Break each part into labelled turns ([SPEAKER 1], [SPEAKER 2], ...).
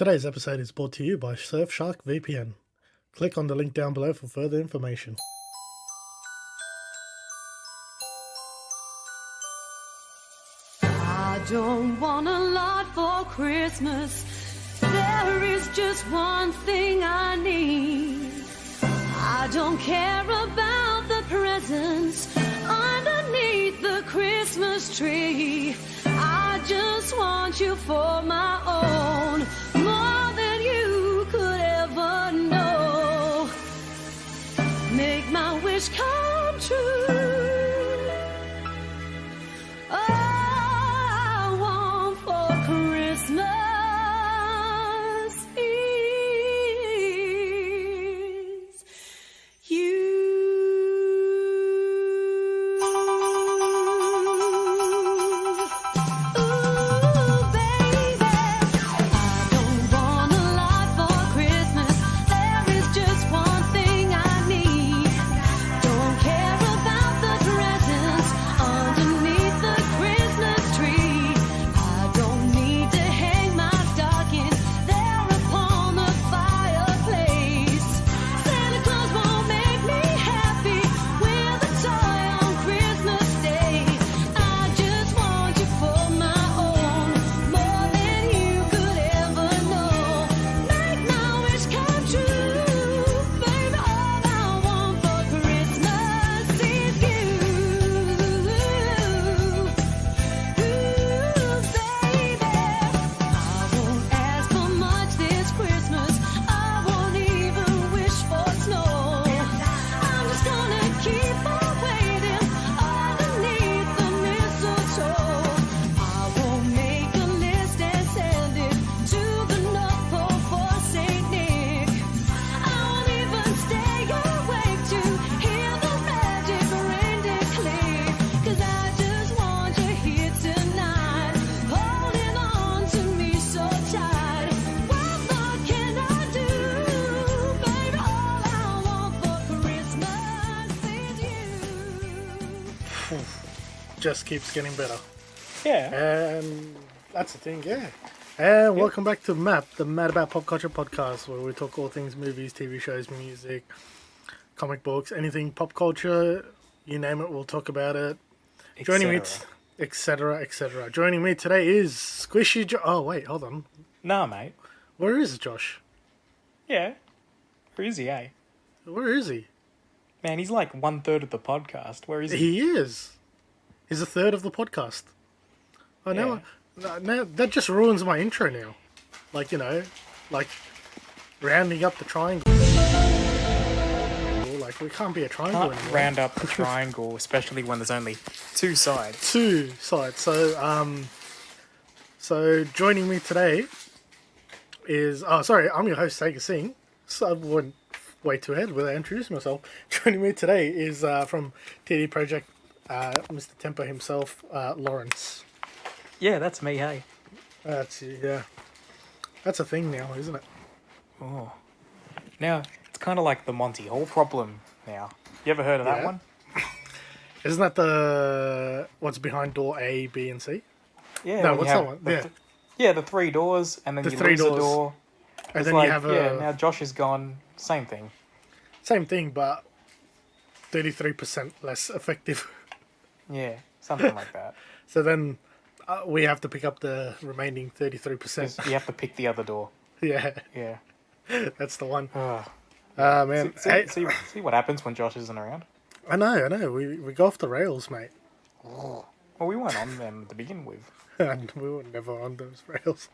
[SPEAKER 1] Today's episode is brought to you by Surfshark VPN. Click on the link down below for further information.
[SPEAKER 2] I don't want a lot for Christmas. There is just one thing I need. I don't care about the presents underneath the Christmas tree. I just want you for my own, more than you could ever know. Make my wish come true. I want for Christmas is you.
[SPEAKER 1] Just keeps getting better.
[SPEAKER 3] Yeah.
[SPEAKER 1] And that's the thing, yeah. And welcome back to Mapp, the Mad About Pop Culture podcast, where we talk all things movies, TV shows, music, comic books, anything pop culture, you name it, we'll talk about it. Joining me, etc. Joining me today is Squishy Oh, wait, hold on.
[SPEAKER 3] Nah, mate.
[SPEAKER 1] Where is Josh?
[SPEAKER 3] Yeah. Where is he, eh?
[SPEAKER 1] Where is he?
[SPEAKER 3] Man, he's like 1/3 of the podcast. Where is he?
[SPEAKER 1] He is. He's a third of the podcast. I know. Now that just ruins my intro now. Like, you know, like rounding up the triangle. Like, we can't be a triangle
[SPEAKER 3] Can't
[SPEAKER 1] anymore.
[SPEAKER 3] round up the triangle, especially when there's only two sides.
[SPEAKER 1] Two sides. So joining me today is I'm your host Sagar Singh. So I went way too ahead without introducing myself. Joining me today is from T.D Project, Mr. Tempo himself, Lawrence.
[SPEAKER 3] Yeah, that's me, hey.
[SPEAKER 1] That's a thing now, isn't it?
[SPEAKER 3] Oh. Now, it's kind of like the Monty Hall problem now. You ever heard of that one?
[SPEAKER 1] Isn't that the what's behind door A, B, and C?
[SPEAKER 3] Yeah.
[SPEAKER 1] No, what's that one?
[SPEAKER 3] The three doors, and then
[SPEAKER 1] The
[SPEAKER 3] you
[SPEAKER 1] three
[SPEAKER 3] lose
[SPEAKER 1] doors.
[SPEAKER 3] a door.
[SPEAKER 1] And
[SPEAKER 3] It's
[SPEAKER 1] then
[SPEAKER 3] like,
[SPEAKER 1] you have
[SPEAKER 3] now Josh is gone. Same thing.
[SPEAKER 1] same thing, but 33% less effective.
[SPEAKER 3] Yeah, something like that.
[SPEAKER 1] So then we have to pick up the remaining 33%.
[SPEAKER 3] You have to pick the other door.
[SPEAKER 1] Yeah,
[SPEAKER 3] Yeah.
[SPEAKER 1] that's the one.
[SPEAKER 3] Ugh.
[SPEAKER 1] Man,
[SPEAKER 3] See what happens when Josh isn't around?
[SPEAKER 1] I know. We go off the rails, mate.
[SPEAKER 3] Well, we weren't on them to begin with.
[SPEAKER 1] And we were never on those rails.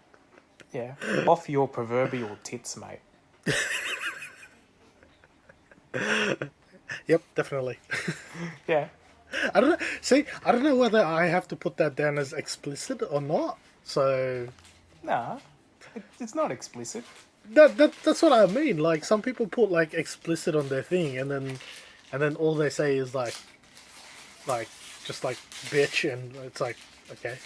[SPEAKER 3] Yeah. Off your proverbial tits, mate.
[SPEAKER 1] Yep, definitely.
[SPEAKER 3] Yeah.
[SPEAKER 1] I don't know. See, I don't know whether I have to put that down as explicit or not. So
[SPEAKER 3] Nah. It's not explicit.
[SPEAKER 1] that's what I mean. Like, some people put like explicit on their thing, and then all they say is like just like bitch, and it's like, okay.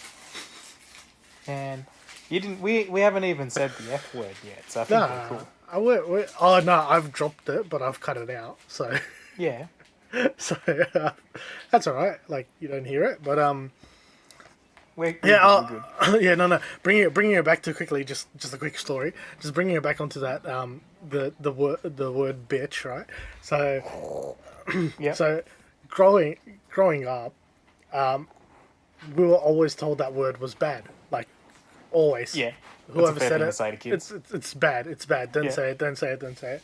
[SPEAKER 3] And you didn't. We haven't even said the F word yet, so I think we're cool.
[SPEAKER 1] Oh no, I've dropped it, but I've cut it out. So
[SPEAKER 3] Yeah.
[SPEAKER 1] so that's all right. Like, you don't hear it, but
[SPEAKER 3] We're
[SPEAKER 1] Yeah,
[SPEAKER 3] good, we're good.
[SPEAKER 1] yeah, no. Bringing it back to quickly, just a quick story. Just bringing it back onto that, the word bitch, right? So,
[SPEAKER 3] Yep.
[SPEAKER 1] so, growing up, we were always told that word was bad. Like, always.
[SPEAKER 3] Yeah. That's a
[SPEAKER 1] Whoever
[SPEAKER 3] fair
[SPEAKER 1] said
[SPEAKER 3] thing
[SPEAKER 1] it,
[SPEAKER 3] to say to kids.
[SPEAKER 1] it's bad. It's bad. Don't
[SPEAKER 3] Yeah.
[SPEAKER 1] say it. Don't say it. Don't say it.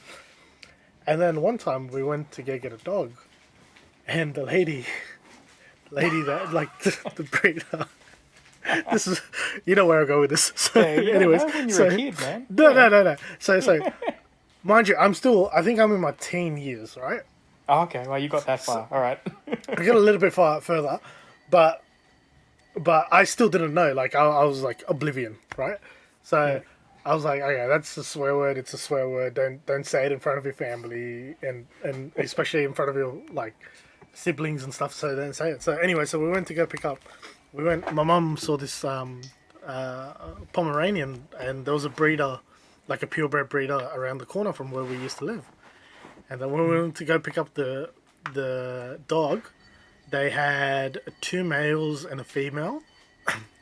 [SPEAKER 1] And then one time we went to go get a dog, and the lady that like the breeder. This is, you know where I go with this. So,
[SPEAKER 3] Yeah, you
[SPEAKER 1] anyways,
[SPEAKER 3] don't know when you're
[SPEAKER 1] so
[SPEAKER 3] a kid, man.
[SPEAKER 1] no. So, mind you, I think I'm in my teen years, right?
[SPEAKER 3] Oh, okay, well, you got that far. All right.
[SPEAKER 1] I got a little bit further, but I still didn't know. Like I was like oblivion, right? So
[SPEAKER 3] Yeah.
[SPEAKER 1] I was like, okay, that's a swear word. It's a swear word. Don't say it in front of your family, and especially in front of your like siblings and stuff. So don't say it. So anyway, so we went to go pick up. My mum saw this Pomeranian, and there was a breeder, like a purebred breeder, around the corner from where we used to live. And then when we went to go pick up the dog, they had 2 males and a female.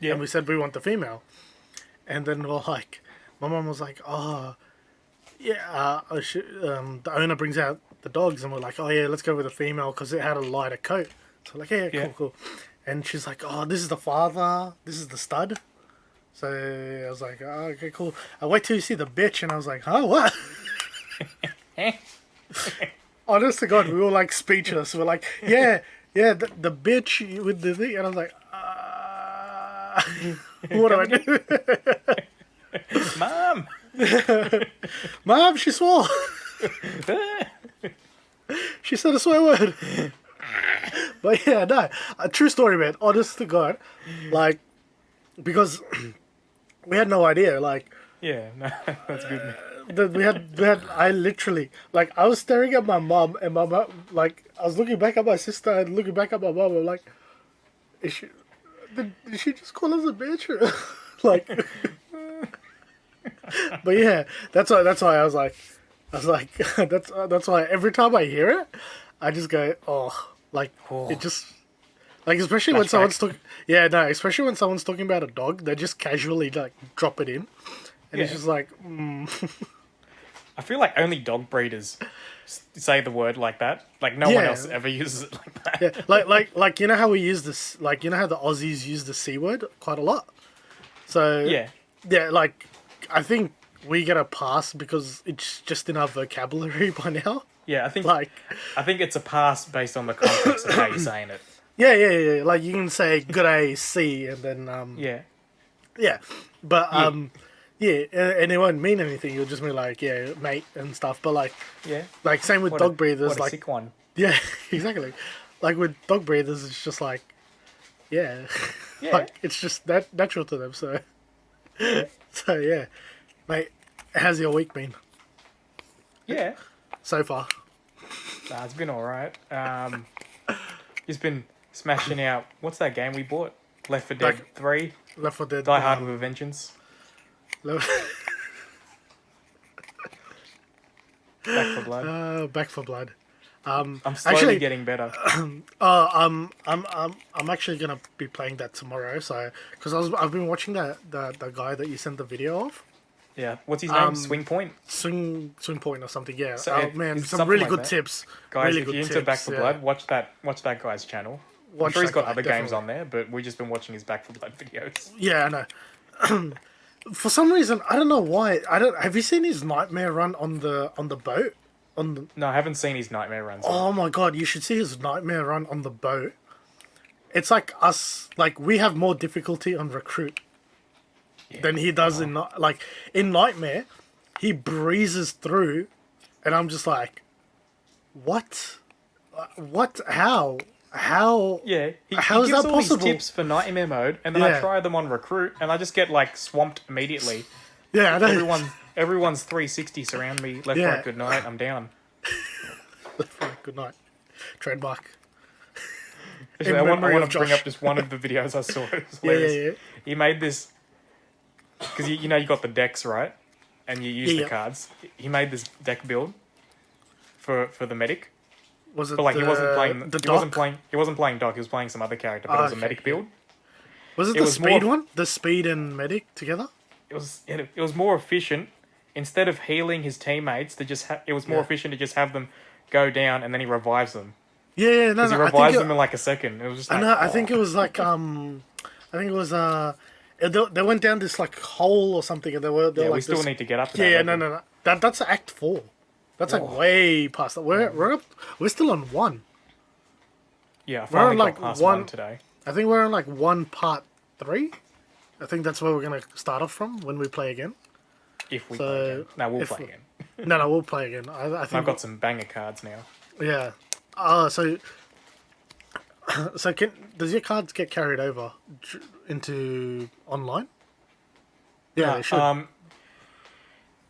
[SPEAKER 3] Yeah.
[SPEAKER 1] And we said we want the female. And then we're like, my mum was like, oh, yeah, the owner brings out the dogs, and we're like, oh yeah, let's go with the female because it had a lighter coat. So we're like, yeah,
[SPEAKER 3] Yeah.
[SPEAKER 1] cool. And she's like, oh, this is the father, this is the stud. So I was like, oh, okay, cool. I wait till you see the bitch, and I was like, huh, what? Honest to God, we were like speechless. We're like, yeah, the bitch with the thing, and I was like, what do I do?
[SPEAKER 3] Mom!
[SPEAKER 1] Mom, she swore. She said a swear word. But yeah, no, a true story, man. Honest to God, like, because we had no idea. Like,
[SPEAKER 3] Yeah, no, that's good.
[SPEAKER 1] we had. I literally, like, I was staring at my mom, and my mom, like, I was looking back at my sister and looking back at my mom. I'm like, did she just call us a bitch? Like, but yeah, that's why I was like, that's why every time I hear it, I just go, oh, like,
[SPEAKER 3] Oh.
[SPEAKER 1] it just, like, especially when someone's
[SPEAKER 3] Flashback.
[SPEAKER 1] talking, yeah, no, especially when someone's talking about a dog, they just casually like drop it in, and it's
[SPEAKER 3] Yeah.
[SPEAKER 1] just like,
[SPEAKER 3] I feel like only dog breeders say the word like that. Like, no one
[SPEAKER 1] Yeah.
[SPEAKER 3] else ever uses it like that.
[SPEAKER 1] yeah, like you know how we use this, like, you know how the Aussies use the C word quite a lot, so
[SPEAKER 3] Yeah.
[SPEAKER 1] yeah, like, I think we get a pass because it's just in our vocabulary by now.
[SPEAKER 3] Yeah, I
[SPEAKER 1] Like,
[SPEAKER 3] think it's a pass based on the context of how you're saying it.
[SPEAKER 1] yeah. Like, you can say good day, see, and then
[SPEAKER 3] Yeah.
[SPEAKER 1] but
[SPEAKER 3] Yeah.
[SPEAKER 1] and it won't mean anything. You'll just be like, yeah, mate, and stuff. But
[SPEAKER 3] Yeah.
[SPEAKER 1] like same with
[SPEAKER 3] What
[SPEAKER 1] dog
[SPEAKER 3] a,
[SPEAKER 1] breeders,
[SPEAKER 3] what a
[SPEAKER 1] like,
[SPEAKER 3] sick one.
[SPEAKER 1] yeah, exactly. Like with dog breeders, it's just like, yeah,
[SPEAKER 3] Yeah.
[SPEAKER 1] like it's just that natural to them. So, so yeah, mate, how's your week been
[SPEAKER 3] Yeah.
[SPEAKER 1] so far?
[SPEAKER 3] Nah, it's been alright. He's been smashing out. What's that game we bought? Left 4 Dead
[SPEAKER 1] Like-
[SPEAKER 3] 3?
[SPEAKER 1] Left 4 Dead.
[SPEAKER 3] Die Hard with a Vengeance?
[SPEAKER 1] Left,
[SPEAKER 3] Back for Blood?
[SPEAKER 1] Back for Blood.
[SPEAKER 3] I'm slowly
[SPEAKER 1] actually-
[SPEAKER 3] getting better.
[SPEAKER 1] I'm actually gonna be playing that tomorrow. So, because I've been watching the guy that you sent the video of.
[SPEAKER 3] Yeah. What's his name? Swing Point?
[SPEAKER 1] Swing point or something, yeah.
[SPEAKER 3] So
[SPEAKER 1] Oh
[SPEAKER 3] it-
[SPEAKER 1] man,
[SPEAKER 3] it's
[SPEAKER 1] some
[SPEAKER 3] something
[SPEAKER 1] really
[SPEAKER 3] like
[SPEAKER 1] good
[SPEAKER 3] that.
[SPEAKER 1] tips.
[SPEAKER 3] Guys,
[SPEAKER 1] really
[SPEAKER 3] if
[SPEAKER 1] good
[SPEAKER 3] you're into
[SPEAKER 1] tips,
[SPEAKER 3] Back for
[SPEAKER 1] yeah.
[SPEAKER 3] Blood, watch that guy's channel. I'm
[SPEAKER 1] Watch
[SPEAKER 3] sure he's
[SPEAKER 1] that
[SPEAKER 3] got
[SPEAKER 1] guy,
[SPEAKER 3] other games
[SPEAKER 1] definitely.
[SPEAKER 3] on there, but we've just been watching his Back for Blood videos.
[SPEAKER 1] Yeah, I know. For some reason, I don't know why. Have you seen his nightmare run on the boat? On the,
[SPEAKER 3] No, I haven't seen his Nightmare runs.
[SPEAKER 1] oh my god, you should see his nightmare run on the boat. It's like us, like we have more difficulty on Recruit than he does in like in Nightmare. He breezes through, and I'm just like, what? How?
[SPEAKER 3] Yeah,
[SPEAKER 1] How is
[SPEAKER 3] gives
[SPEAKER 1] that
[SPEAKER 3] all these
[SPEAKER 1] possible?
[SPEAKER 3] tips for Nightmare mode, and then I
[SPEAKER 1] Yeah.
[SPEAKER 3] try them on Recruit, and I just get like swamped immediately.
[SPEAKER 1] Yeah, I know.
[SPEAKER 3] Everyone's 360 surround me, left,
[SPEAKER 1] Yeah.
[SPEAKER 3] right, good night, I'm down.
[SPEAKER 1] Good night. Trademark.
[SPEAKER 3] Actually,
[SPEAKER 1] In
[SPEAKER 3] I want
[SPEAKER 1] memory
[SPEAKER 3] to
[SPEAKER 1] of
[SPEAKER 3] bring
[SPEAKER 1] Josh.
[SPEAKER 3] up just one of the videos I saw. It was
[SPEAKER 1] Yeah,
[SPEAKER 3] hilarious. He made this because you know you got the decks right, and you use
[SPEAKER 1] Yeah,
[SPEAKER 3] the
[SPEAKER 1] yeah.
[SPEAKER 3] cards. He made this deck build for the medic,
[SPEAKER 1] Was it
[SPEAKER 3] but like
[SPEAKER 1] the,
[SPEAKER 3] he wasn't playing.
[SPEAKER 1] the
[SPEAKER 3] He wasn't
[SPEAKER 1] doc?
[SPEAKER 3] playing. He wasn't playing Doc. He was playing some other character, but it was a
[SPEAKER 1] okay,
[SPEAKER 3] medic
[SPEAKER 1] yeah.
[SPEAKER 3] build.
[SPEAKER 1] Was it
[SPEAKER 3] It
[SPEAKER 1] the
[SPEAKER 3] was
[SPEAKER 1] speed
[SPEAKER 3] more-
[SPEAKER 1] one? The speed and medic together?
[SPEAKER 3] it was more efficient. Instead of healing his teammates, it was more
[SPEAKER 1] Yeah.
[SPEAKER 3] efficient to just have them go down and then he revives them.
[SPEAKER 1] Yeah, no,
[SPEAKER 3] Because he
[SPEAKER 1] no.
[SPEAKER 3] revives them in like a second. It was just
[SPEAKER 1] I
[SPEAKER 3] like,
[SPEAKER 1] know. I
[SPEAKER 3] oh.
[SPEAKER 1] think it was like I think it was they went down this like hole or something, and they were
[SPEAKER 3] Yeah,
[SPEAKER 1] like
[SPEAKER 3] we still
[SPEAKER 1] this,
[SPEAKER 3] need to get up to
[SPEAKER 1] yeah,
[SPEAKER 3] that
[SPEAKER 1] yeah, no,
[SPEAKER 3] level.
[SPEAKER 1] no, no. That's Act 4. That's like
[SPEAKER 3] Oh.
[SPEAKER 1] way past that. We're up. We're still on 1.
[SPEAKER 3] Yeah, I
[SPEAKER 1] We're
[SPEAKER 3] finally
[SPEAKER 1] on,
[SPEAKER 3] got
[SPEAKER 1] like,
[SPEAKER 3] past
[SPEAKER 1] one-
[SPEAKER 3] one today.
[SPEAKER 1] I think we're on like 1 part 3. I think that's where we're gonna start off from when we play again.
[SPEAKER 3] If we
[SPEAKER 1] So,
[SPEAKER 3] play again. No, we'll
[SPEAKER 1] if-
[SPEAKER 3] play again.
[SPEAKER 1] No, we'll play again. I think
[SPEAKER 3] I've got some banger cards now.
[SPEAKER 1] yeah. So does your cards get carried over into online? Yeah, they should.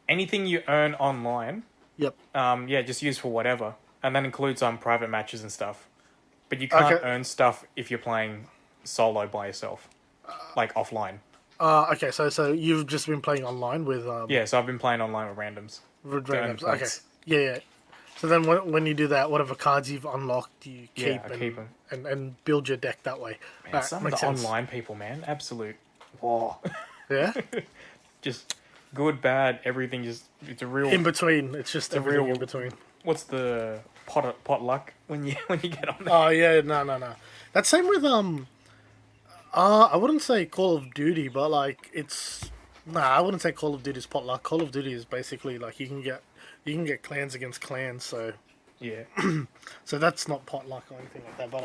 [SPEAKER 3] Anything you earn online,
[SPEAKER 1] Yep.
[SPEAKER 3] yeah, just use for whatever. And that includes private matches and stuff. But you can't
[SPEAKER 1] Okay.
[SPEAKER 3] earn stuff if you're playing solo by yourself. Like offline.
[SPEAKER 1] Okay, so you've just been playing online with
[SPEAKER 3] Yeah, so I've been playing online with randoms.
[SPEAKER 1] with
[SPEAKER 3] to earn
[SPEAKER 1] randoms. Okay.
[SPEAKER 3] points.
[SPEAKER 1] Yeah, yeah. So then when you do that, whatever cards you've unlocked, you keep,
[SPEAKER 3] Yeah, I keep 'em.
[SPEAKER 1] and build your deck that way.
[SPEAKER 3] Man,
[SPEAKER 1] Alright,
[SPEAKER 3] some of
[SPEAKER 1] makes
[SPEAKER 3] the
[SPEAKER 1] sense.
[SPEAKER 3] online people, man, absolute war.
[SPEAKER 1] Yeah.
[SPEAKER 3] Just good, bad, everything. Just it's a real.
[SPEAKER 1] In between, it's just
[SPEAKER 3] a
[SPEAKER 1] everything
[SPEAKER 3] real-
[SPEAKER 1] in between.
[SPEAKER 3] What's the pot luck when you get on there?
[SPEAKER 1] Oh yeah, no. That's same with I wouldn't say Call of Duty, but like it's I wouldn't say Call of Duty's potluck. Call of Duty is basically like you can get clans against clans, so
[SPEAKER 3] Yeah.
[SPEAKER 1] that's not potluck or anything like that. But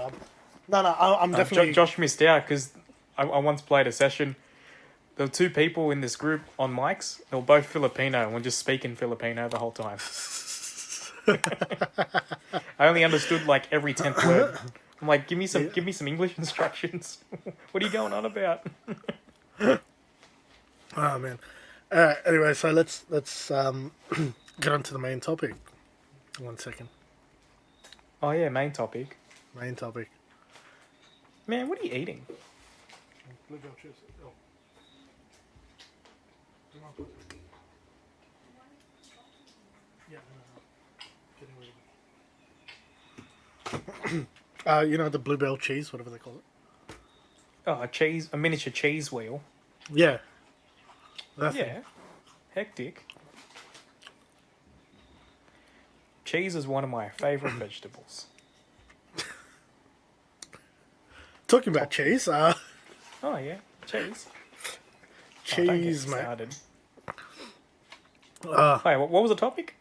[SPEAKER 1] I'm
[SPEAKER 3] Jo-
[SPEAKER 1] definitely
[SPEAKER 3] Josh missed out because I once played a session. There were 2 people in this group on mics. They were both Filipino and were just speaking Filipino the whole time. I only understood like every 10th word. I'm like, give me some English instructions. What are you going on about?
[SPEAKER 1] oh man. Anyway, so let's get on to the main topic. 1 second.
[SPEAKER 3] Oh yeah, main topic.
[SPEAKER 1] Main topic.
[SPEAKER 3] Man, what are you eating?
[SPEAKER 1] You know the bluebell cheese, whatever they call it.
[SPEAKER 3] Oh, a miniature cheese wheel.
[SPEAKER 1] Yeah. That thing.
[SPEAKER 3] Yeah. Hectic. Cheese is one of my favourite vegetables.
[SPEAKER 1] Talking about cheese,
[SPEAKER 3] Oh yeah, cheese. Oh, don't get
[SPEAKER 1] cheese,
[SPEAKER 3] me
[SPEAKER 1] mate.
[SPEAKER 3] started.
[SPEAKER 1] Uh,
[SPEAKER 3] Wait, what was the topic?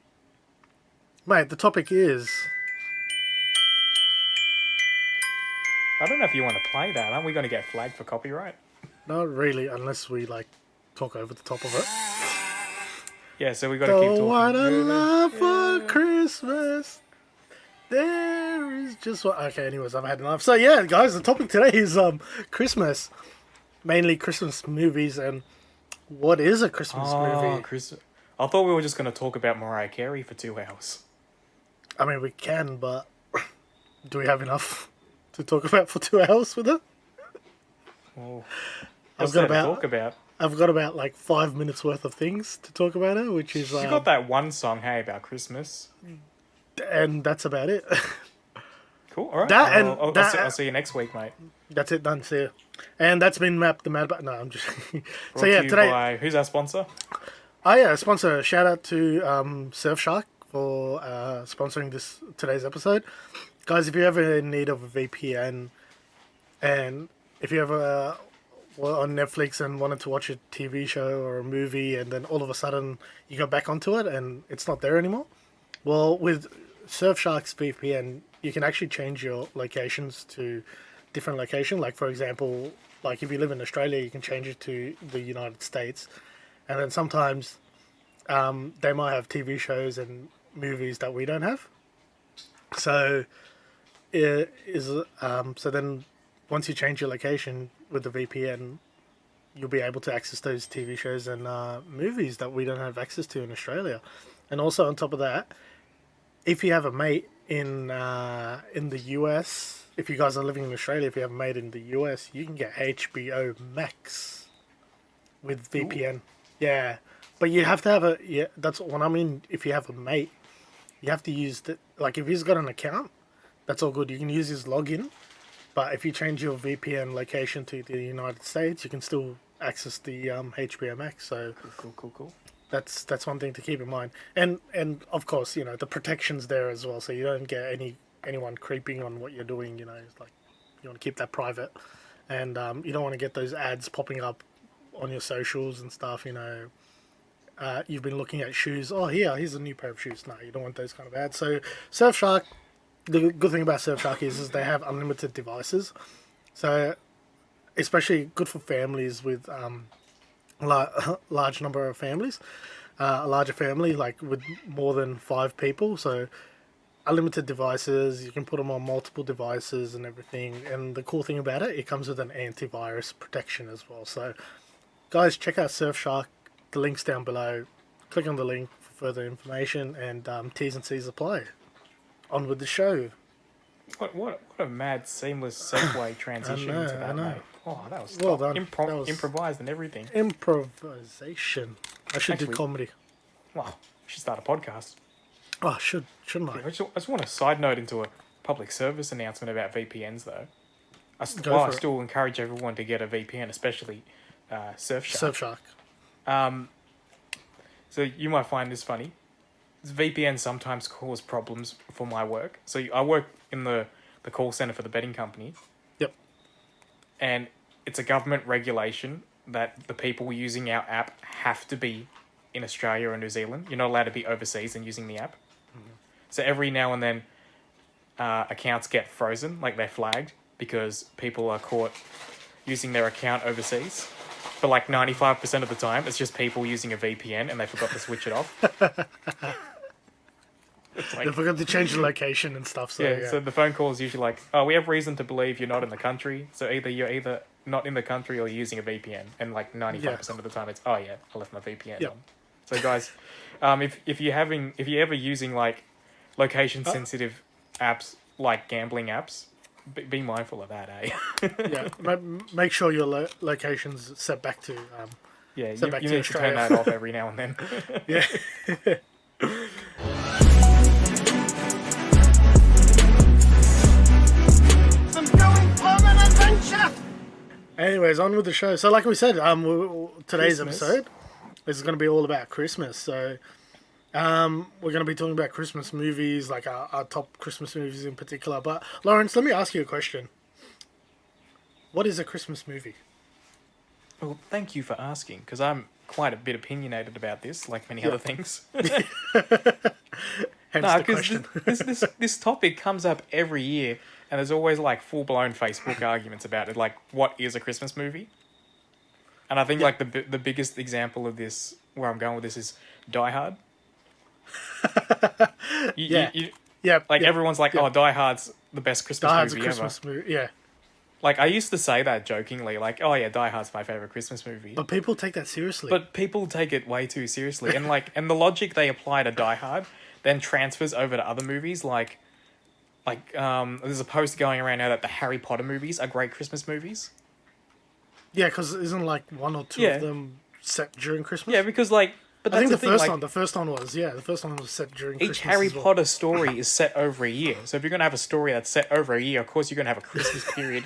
[SPEAKER 1] Mate, the topic is
[SPEAKER 3] I don't know if you want to play that. Aren't we going to get flagged for copyright?
[SPEAKER 1] not really, unless we like talk over the top of it.
[SPEAKER 3] Yeah, so we got to keep
[SPEAKER 1] Don't
[SPEAKER 3] talking.
[SPEAKER 1] want a love for Christmas. There is just what. Okay, anyways, I've had enough. So yeah, guys, the topic today is Christmas, mainly Christmas movies and what is a Christmas
[SPEAKER 3] Oh,
[SPEAKER 1] movie.
[SPEAKER 3] Chris. I thought we were just going to talk about Mariah Carey for 2 hours.
[SPEAKER 1] I mean, we can, but do we have enough to talk about for 2 hours with it?
[SPEAKER 3] Oh,
[SPEAKER 1] I've
[SPEAKER 3] what's
[SPEAKER 1] got
[SPEAKER 3] there to
[SPEAKER 1] about
[SPEAKER 3] talk about?
[SPEAKER 1] I've got about like 5 minutes worth of things to talk about it, which is
[SPEAKER 3] You got that one song, hey, about Christmas.
[SPEAKER 1] and that's about it.
[SPEAKER 3] Cool, all right.
[SPEAKER 1] That and
[SPEAKER 3] I'll
[SPEAKER 1] that-
[SPEAKER 3] I'll see you next week, mate.
[SPEAKER 1] That's it, done. See ya. And that's been Mapp the Mad. No, I'm just.
[SPEAKER 3] Brought
[SPEAKER 1] so yeah,
[SPEAKER 3] to you
[SPEAKER 1] today.
[SPEAKER 3] by, who's our sponsor?
[SPEAKER 1] Oh yeah, sponsor. Shout out to Surfshark for sponsoring today's episode, guys. If you're ever in need of a VPN, and if you ever were on Netflix and wanted to watch a TV show or a movie, and then all of a sudden you go back onto it and it's not there anymore, well, with Surfshark's VPN, you can actually change your locations to different location. Like for example, like if you live in Australia, you can change it to the United States. And then sometimes they might have TV shows and movies that we don't have. So so then once you change your location with the VPN, you'll be able to access those TV shows and movies that we don't have access to in Australia. And also on top of that, if you have a mate in the US, if you guys are living in Australia, if you have a mate in the US, you can get HBO Max with VPN. Ooh. Yeah, but you have to have that's what I mean. If you have a mate, you have to use like if he's got an account, that's all good. You can use his login, But if you change your VPN location to the United States, you can still access the HBO Max. So
[SPEAKER 3] Cool.
[SPEAKER 1] that's one thing to keep in mind. And of course, you know, the protection's there as well, so you don't get anyone creeping on what you're doing. You know, it's like you want to keep that private, and you don't want to get those ads popping up on your socials and stuff. You know, you've been looking at shoes. Oh, here's a new pair of shoes. No, you don't want those kind of ads. So Surfshark. The good thing about Surfshark is they have unlimited devices, so especially good for families with large number of families, a larger family like with more than 5 people. So unlimited devices, you can put them on multiple devices and everything. And the cool thing about it comes with an antivirus protection as well. So guys, check out Surfshark. The link's down below. Click on the link for further information, and T's and C's apply. On with the show.
[SPEAKER 3] What a mad seamless segue transition into that, mate. Oh, that was
[SPEAKER 1] well done.
[SPEAKER 3] Improvised and everything.
[SPEAKER 1] Improvisation. I should do comedy.
[SPEAKER 3] Well, we should start a podcast.
[SPEAKER 1] Oh, shouldn't I?
[SPEAKER 3] I just want to side note into a public service announcement about VPNs, though. I still encourage everyone to get a VPN, especially Surfshark. So you might find this funny. VPN sometimes cause problems for my work. So I work in the call center for the betting company.
[SPEAKER 1] Yep.
[SPEAKER 3] And it's a government regulation that the people using our app have to be in Australia or New Zealand. You're not allowed to be overseas and using the app. Mm-hmm. So every now and then accounts get frozen, like they're flagged, because people are caught using their account overseas. But like 95% of the time, it's just people using a VPN and they forgot to switch it off. Like,
[SPEAKER 1] they forgot to change the location and stuff. So yeah.
[SPEAKER 3] So the phone call is usually like, oh, we have reason to believe you're not in the country. So you're not in the country or you're using a VPN. And like 95% of the time, it's, oh yeah, I left my VPN on. So guys, if you're ever using like location sensitive apps like gambling apps, be mindful of that, eh?
[SPEAKER 1] Yeah, make sure your location's set back to.
[SPEAKER 3] You need to turn that off every now and then.
[SPEAKER 1] Yeah.
[SPEAKER 4] I'm going on an adventure.
[SPEAKER 1] Anyways, on with the show. So, like we said, today's
[SPEAKER 3] Christmas.
[SPEAKER 1] episode is going to be all about Christmas. So, we're going to be talking about Christmas movies, like our top Christmas movies in particular. But Lawrence, let me ask you a question. What is a Christmas movie?
[SPEAKER 3] Well, thank you for asking, because I'm quite a bit opinionated about this, like many other things.
[SPEAKER 1] Hence the question.
[SPEAKER 3] This topic comes up every year, and there's always like full-blown Facebook arguments about it, like what is a Christmas movie? And I think like the biggest example of this, where I'm going with this, is Die Hard. Everyone's like, oh, Die Hard's the best Christmas movie ever.
[SPEAKER 1] Movie, yeah.
[SPEAKER 3] Like, I used to say that jokingly, like, oh yeah, Die Hard's my favourite Christmas movie.
[SPEAKER 1] But people take that seriously.
[SPEAKER 3] But people take it way too seriously. And and the logic they apply to Die Hard then transfers over to other movies, like there's a post going around now that the Harry Potter movies are great Christmas movies.
[SPEAKER 1] Yeah, because isn't like one or two of them set during Christmas?
[SPEAKER 3] Yeah, because like... But
[SPEAKER 1] I think
[SPEAKER 3] the first
[SPEAKER 1] one was set during Christmas.
[SPEAKER 3] Each Harry Potter story is set over a year. So if you're going to have a story that's set over a year, of course you're going to have a Christmas period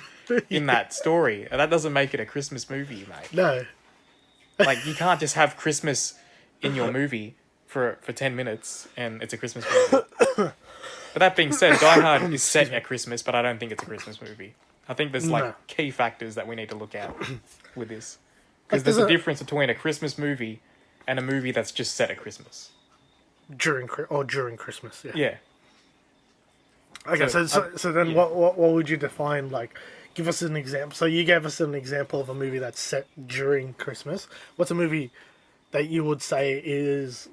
[SPEAKER 3] in that story. And that doesn't make it a Christmas movie, mate.
[SPEAKER 1] No.
[SPEAKER 3] Like, you can't just have Christmas in your movie for 10 minutes and it's a Christmas movie. But that being said, Die Hard is set at Christmas, but I don't think it's a Christmas movie. I think there's key factors that we need to look at with this. Because there's a difference between a Christmas movie and a movie that's just set at Christmas.
[SPEAKER 1] During Christmas, yeah.
[SPEAKER 3] Yeah.
[SPEAKER 1] Okay, so then what would you define, like, give us an example. So you gave us an example of a movie that's set during Christmas. What's a movie that you would say is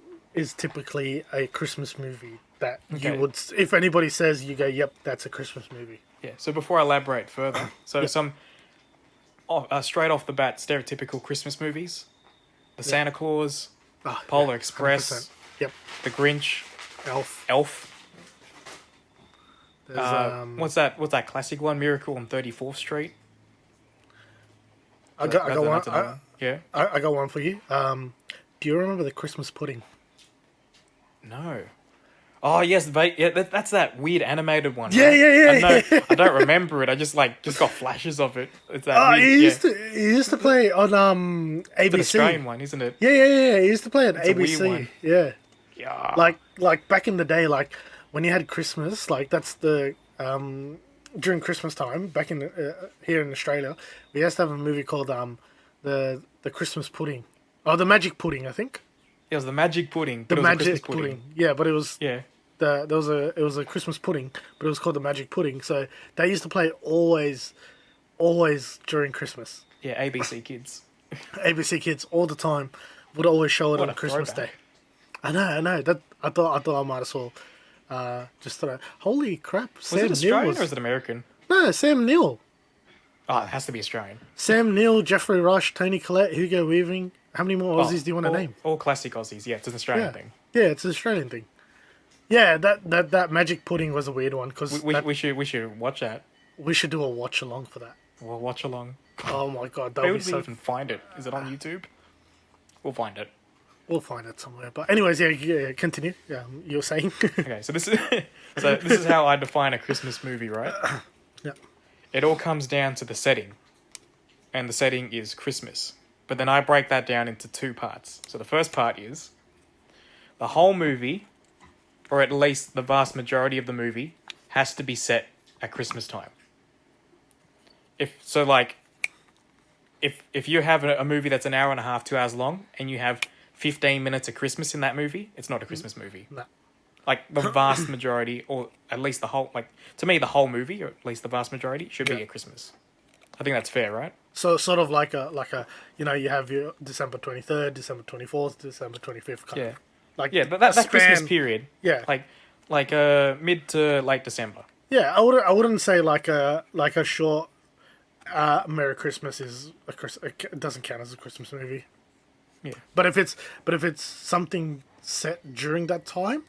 [SPEAKER 1] typically a Christmas movie that you would, if anybody says, you go, yep, that's a Christmas movie?
[SPEAKER 3] Yeah, so before I elaborate further, some straight off the bat, stereotypical Christmas movies. The Santa Claus, Polar Express,
[SPEAKER 1] 100%.
[SPEAKER 3] The Grinch, Elf.
[SPEAKER 1] There's,
[SPEAKER 3] what's that classic one? Miracle on 34th Street.
[SPEAKER 1] I got one.
[SPEAKER 3] Yeah,
[SPEAKER 1] I got one for you. Do you remember the Christmas pudding?
[SPEAKER 3] No. Oh yes, yeah, that's that weird animated one.
[SPEAKER 1] Yeah,
[SPEAKER 3] right?
[SPEAKER 1] yeah, yeah,
[SPEAKER 3] I know. I don't remember it. I just got flashes of it. It's that weird.
[SPEAKER 1] He used to play on ABC.
[SPEAKER 3] It's an Australian one, isn't it?
[SPEAKER 1] Yeah, yeah, yeah. He used to play on
[SPEAKER 3] It's a weird
[SPEAKER 1] ABC.
[SPEAKER 3] one.
[SPEAKER 1] Yeah.
[SPEAKER 3] Yeah.
[SPEAKER 1] Like back in the day, like when you had Christmas, like that's the during Christmas time back in here in Australia, we used to have a movie called the Christmas Pudding, or the Magic Pudding, I think.
[SPEAKER 3] It was the Magic Pudding.
[SPEAKER 1] The
[SPEAKER 3] But it was a
[SPEAKER 1] Magic
[SPEAKER 3] Christmas pudding.
[SPEAKER 1] Yeah, but it was
[SPEAKER 3] Yeah.
[SPEAKER 1] it was a Christmas pudding, but it was called the Magic Pudding. So they used to play always during Christmas.
[SPEAKER 3] Yeah. ABC Kids.
[SPEAKER 1] ABC Kids all the time would always show it
[SPEAKER 3] What
[SPEAKER 1] on
[SPEAKER 3] a
[SPEAKER 1] Christmas
[SPEAKER 3] throwback.
[SPEAKER 1] Day. I know. That I thought I might as well just throw. Holy crap!
[SPEAKER 3] Was
[SPEAKER 1] Sam
[SPEAKER 3] it
[SPEAKER 1] Neill
[SPEAKER 3] Australian
[SPEAKER 1] was
[SPEAKER 3] or is it American?
[SPEAKER 1] no Sam Neill.
[SPEAKER 3] Oh, it has to be Australian.
[SPEAKER 1] Sam Neill, Jeffrey Rush, Tony Collette, Hugo Weaving. How many more Aussies do you want to name?
[SPEAKER 3] All classic Aussies. Yeah, it's an Australian
[SPEAKER 1] Yeah,
[SPEAKER 3] thing.
[SPEAKER 1] yeah, it's an Australian thing. Yeah, that Magic Pudding was a weird one because
[SPEAKER 3] We should watch that.
[SPEAKER 1] we should do a watch along for that.
[SPEAKER 3] We'll watch along.
[SPEAKER 1] Oh my god, that
[SPEAKER 3] Where
[SPEAKER 1] would be
[SPEAKER 3] would we
[SPEAKER 1] so.
[SPEAKER 3] even find it? Is it on YouTube? We'll find it.
[SPEAKER 1] We'll find it somewhere. But anyways, yeah, continue. Yeah, you were saying.
[SPEAKER 3] Okay, so this is how I define a Christmas movie, right?
[SPEAKER 1] Yeah.
[SPEAKER 3] It all comes down to the setting, and the setting is Christmas. But then I break that down into two parts. So the first part is the whole movie, or at least the vast majority of the movie, has to be set at Christmas time. If you have a movie that's an hour and a half, 2 hours long, and you have 15 minutes of Christmas in that movie, it's not a Christmas movie.
[SPEAKER 1] No.
[SPEAKER 3] Like the vast majority, or at least the whole, like to me, the whole movie, or at least the vast majority, should be
[SPEAKER 1] Yeah.
[SPEAKER 3] at Christmas. I think that's fair, right?
[SPEAKER 1] So sort of like a you have your December 23rd, December 24th, December 25th kind
[SPEAKER 3] Yeah.
[SPEAKER 1] of. Like
[SPEAKER 3] Yeah, that
[SPEAKER 1] span-
[SPEAKER 3] Christmas period.
[SPEAKER 1] Yeah.
[SPEAKER 3] Like mid to late December.
[SPEAKER 1] Yeah, I wouldn't say like a short Merry Christmas is it doesn't count as a Christmas movie.
[SPEAKER 3] Yeah.
[SPEAKER 1] But if it's something set during that time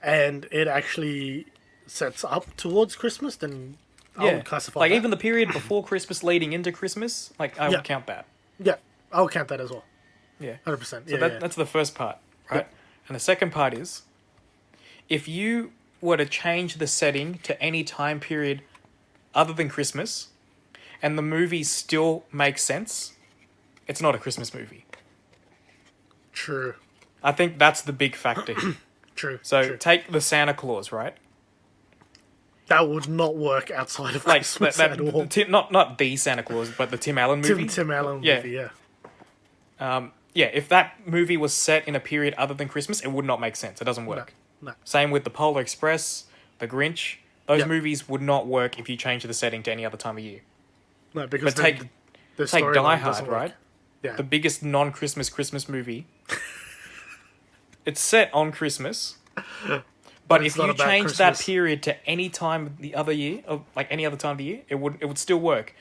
[SPEAKER 1] and it actually sets up towards Christmas, then I would classify
[SPEAKER 3] like
[SPEAKER 1] that.
[SPEAKER 3] even the period before Christmas leading into Christmas, like I
[SPEAKER 1] Yeah.
[SPEAKER 3] would count that.
[SPEAKER 1] Yeah, I'll count that as well.
[SPEAKER 3] Yeah.
[SPEAKER 1] 100%.
[SPEAKER 3] So that's the first part, right? And the second part is, if you were to change the setting to any time period other than Christmas, and the movie still makes sense, it's not a Christmas movie.
[SPEAKER 1] True.
[SPEAKER 3] I think that's the big factor here.
[SPEAKER 1] True.
[SPEAKER 3] So
[SPEAKER 1] true.
[SPEAKER 3] take the Santa Claus, right?
[SPEAKER 1] That would not work outside of
[SPEAKER 3] Like
[SPEAKER 1] Christmas at all.
[SPEAKER 3] not the Santa Claus, but the Tim Allen movie.
[SPEAKER 1] Tim Allen
[SPEAKER 3] Yeah.
[SPEAKER 1] movie, yeah.
[SPEAKER 3] Yeah, if that movie was set in a period other than Christmas, it would not make sense. It doesn't work.
[SPEAKER 1] No.
[SPEAKER 3] Same with the Polar Express, the Grinch. Those
[SPEAKER 1] Yeah.
[SPEAKER 3] movies would not work if you changed the setting to any other time of year.
[SPEAKER 1] No, because
[SPEAKER 3] But take
[SPEAKER 1] the
[SPEAKER 3] take
[SPEAKER 1] storyline
[SPEAKER 3] Die
[SPEAKER 1] doesn't
[SPEAKER 3] Hard,
[SPEAKER 1] work.
[SPEAKER 3] right?
[SPEAKER 1] Yeah.
[SPEAKER 3] The biggest non-Christmas Christmas movie. It's set on Christmas, but
[SPEAKER 1] it's
[SPEAKER 3] if
[SPEAKER 1] not
[SPEAKER 3] you
[SPEAKER 1] about
[SPEAKER 3] change that
[SPEAKER 1] Christmas.
[SPEAKER 3] period to any time of the other year, or like any other time of the year, it would still work.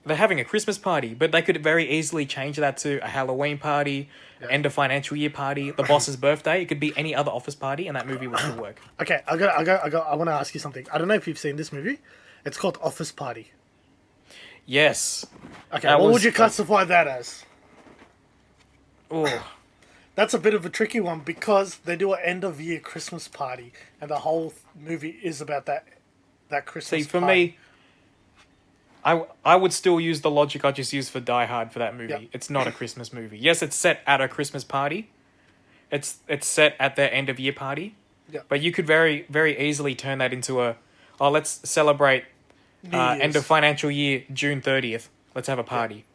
[SPEAKER 3] They're having a Christmas party, but they could very easily change that to a Halloween party, end of financial year party, the boss's birthday. It could be any other office party, and that movie would still work.
[SPEAKER 1] Okay, I want to ask you something. I don't know if you've seen this movie. It's called Office Party.
[SPEAKER 3] Yes.
[SPEAKER 1] Okay,
[SPEAKER 3] That
[SPEAKER 1] what
[SPEAKER 3] was-
[SPEAKER 1] would you classify that as?
[SPEAKER 3] Oh,
[SPEAKER 1] That's a bit of a tricky one because they do an end of year Christmas party, and the whole movie is about that Christmas.
[SPEAKER 3] see, for
[SPEAKER 1] party.
[SPEAKER 3] me, I would still use the logic I just used for Die Hard for that movie.
[SPEAKER 1] Yep.
[SPEAKER 3] It's not a Christmas movie. Yes, it's set at a Christmas party. It's set at their end of year party.
[SPEAKER 1] Yep.
[SPEAKER 3] But you could very, very easily turn that into let's celebrate end
[SPEAKER 1] Year's.
[SPEAKER 3] of financial year, June 30th. Let's have a party.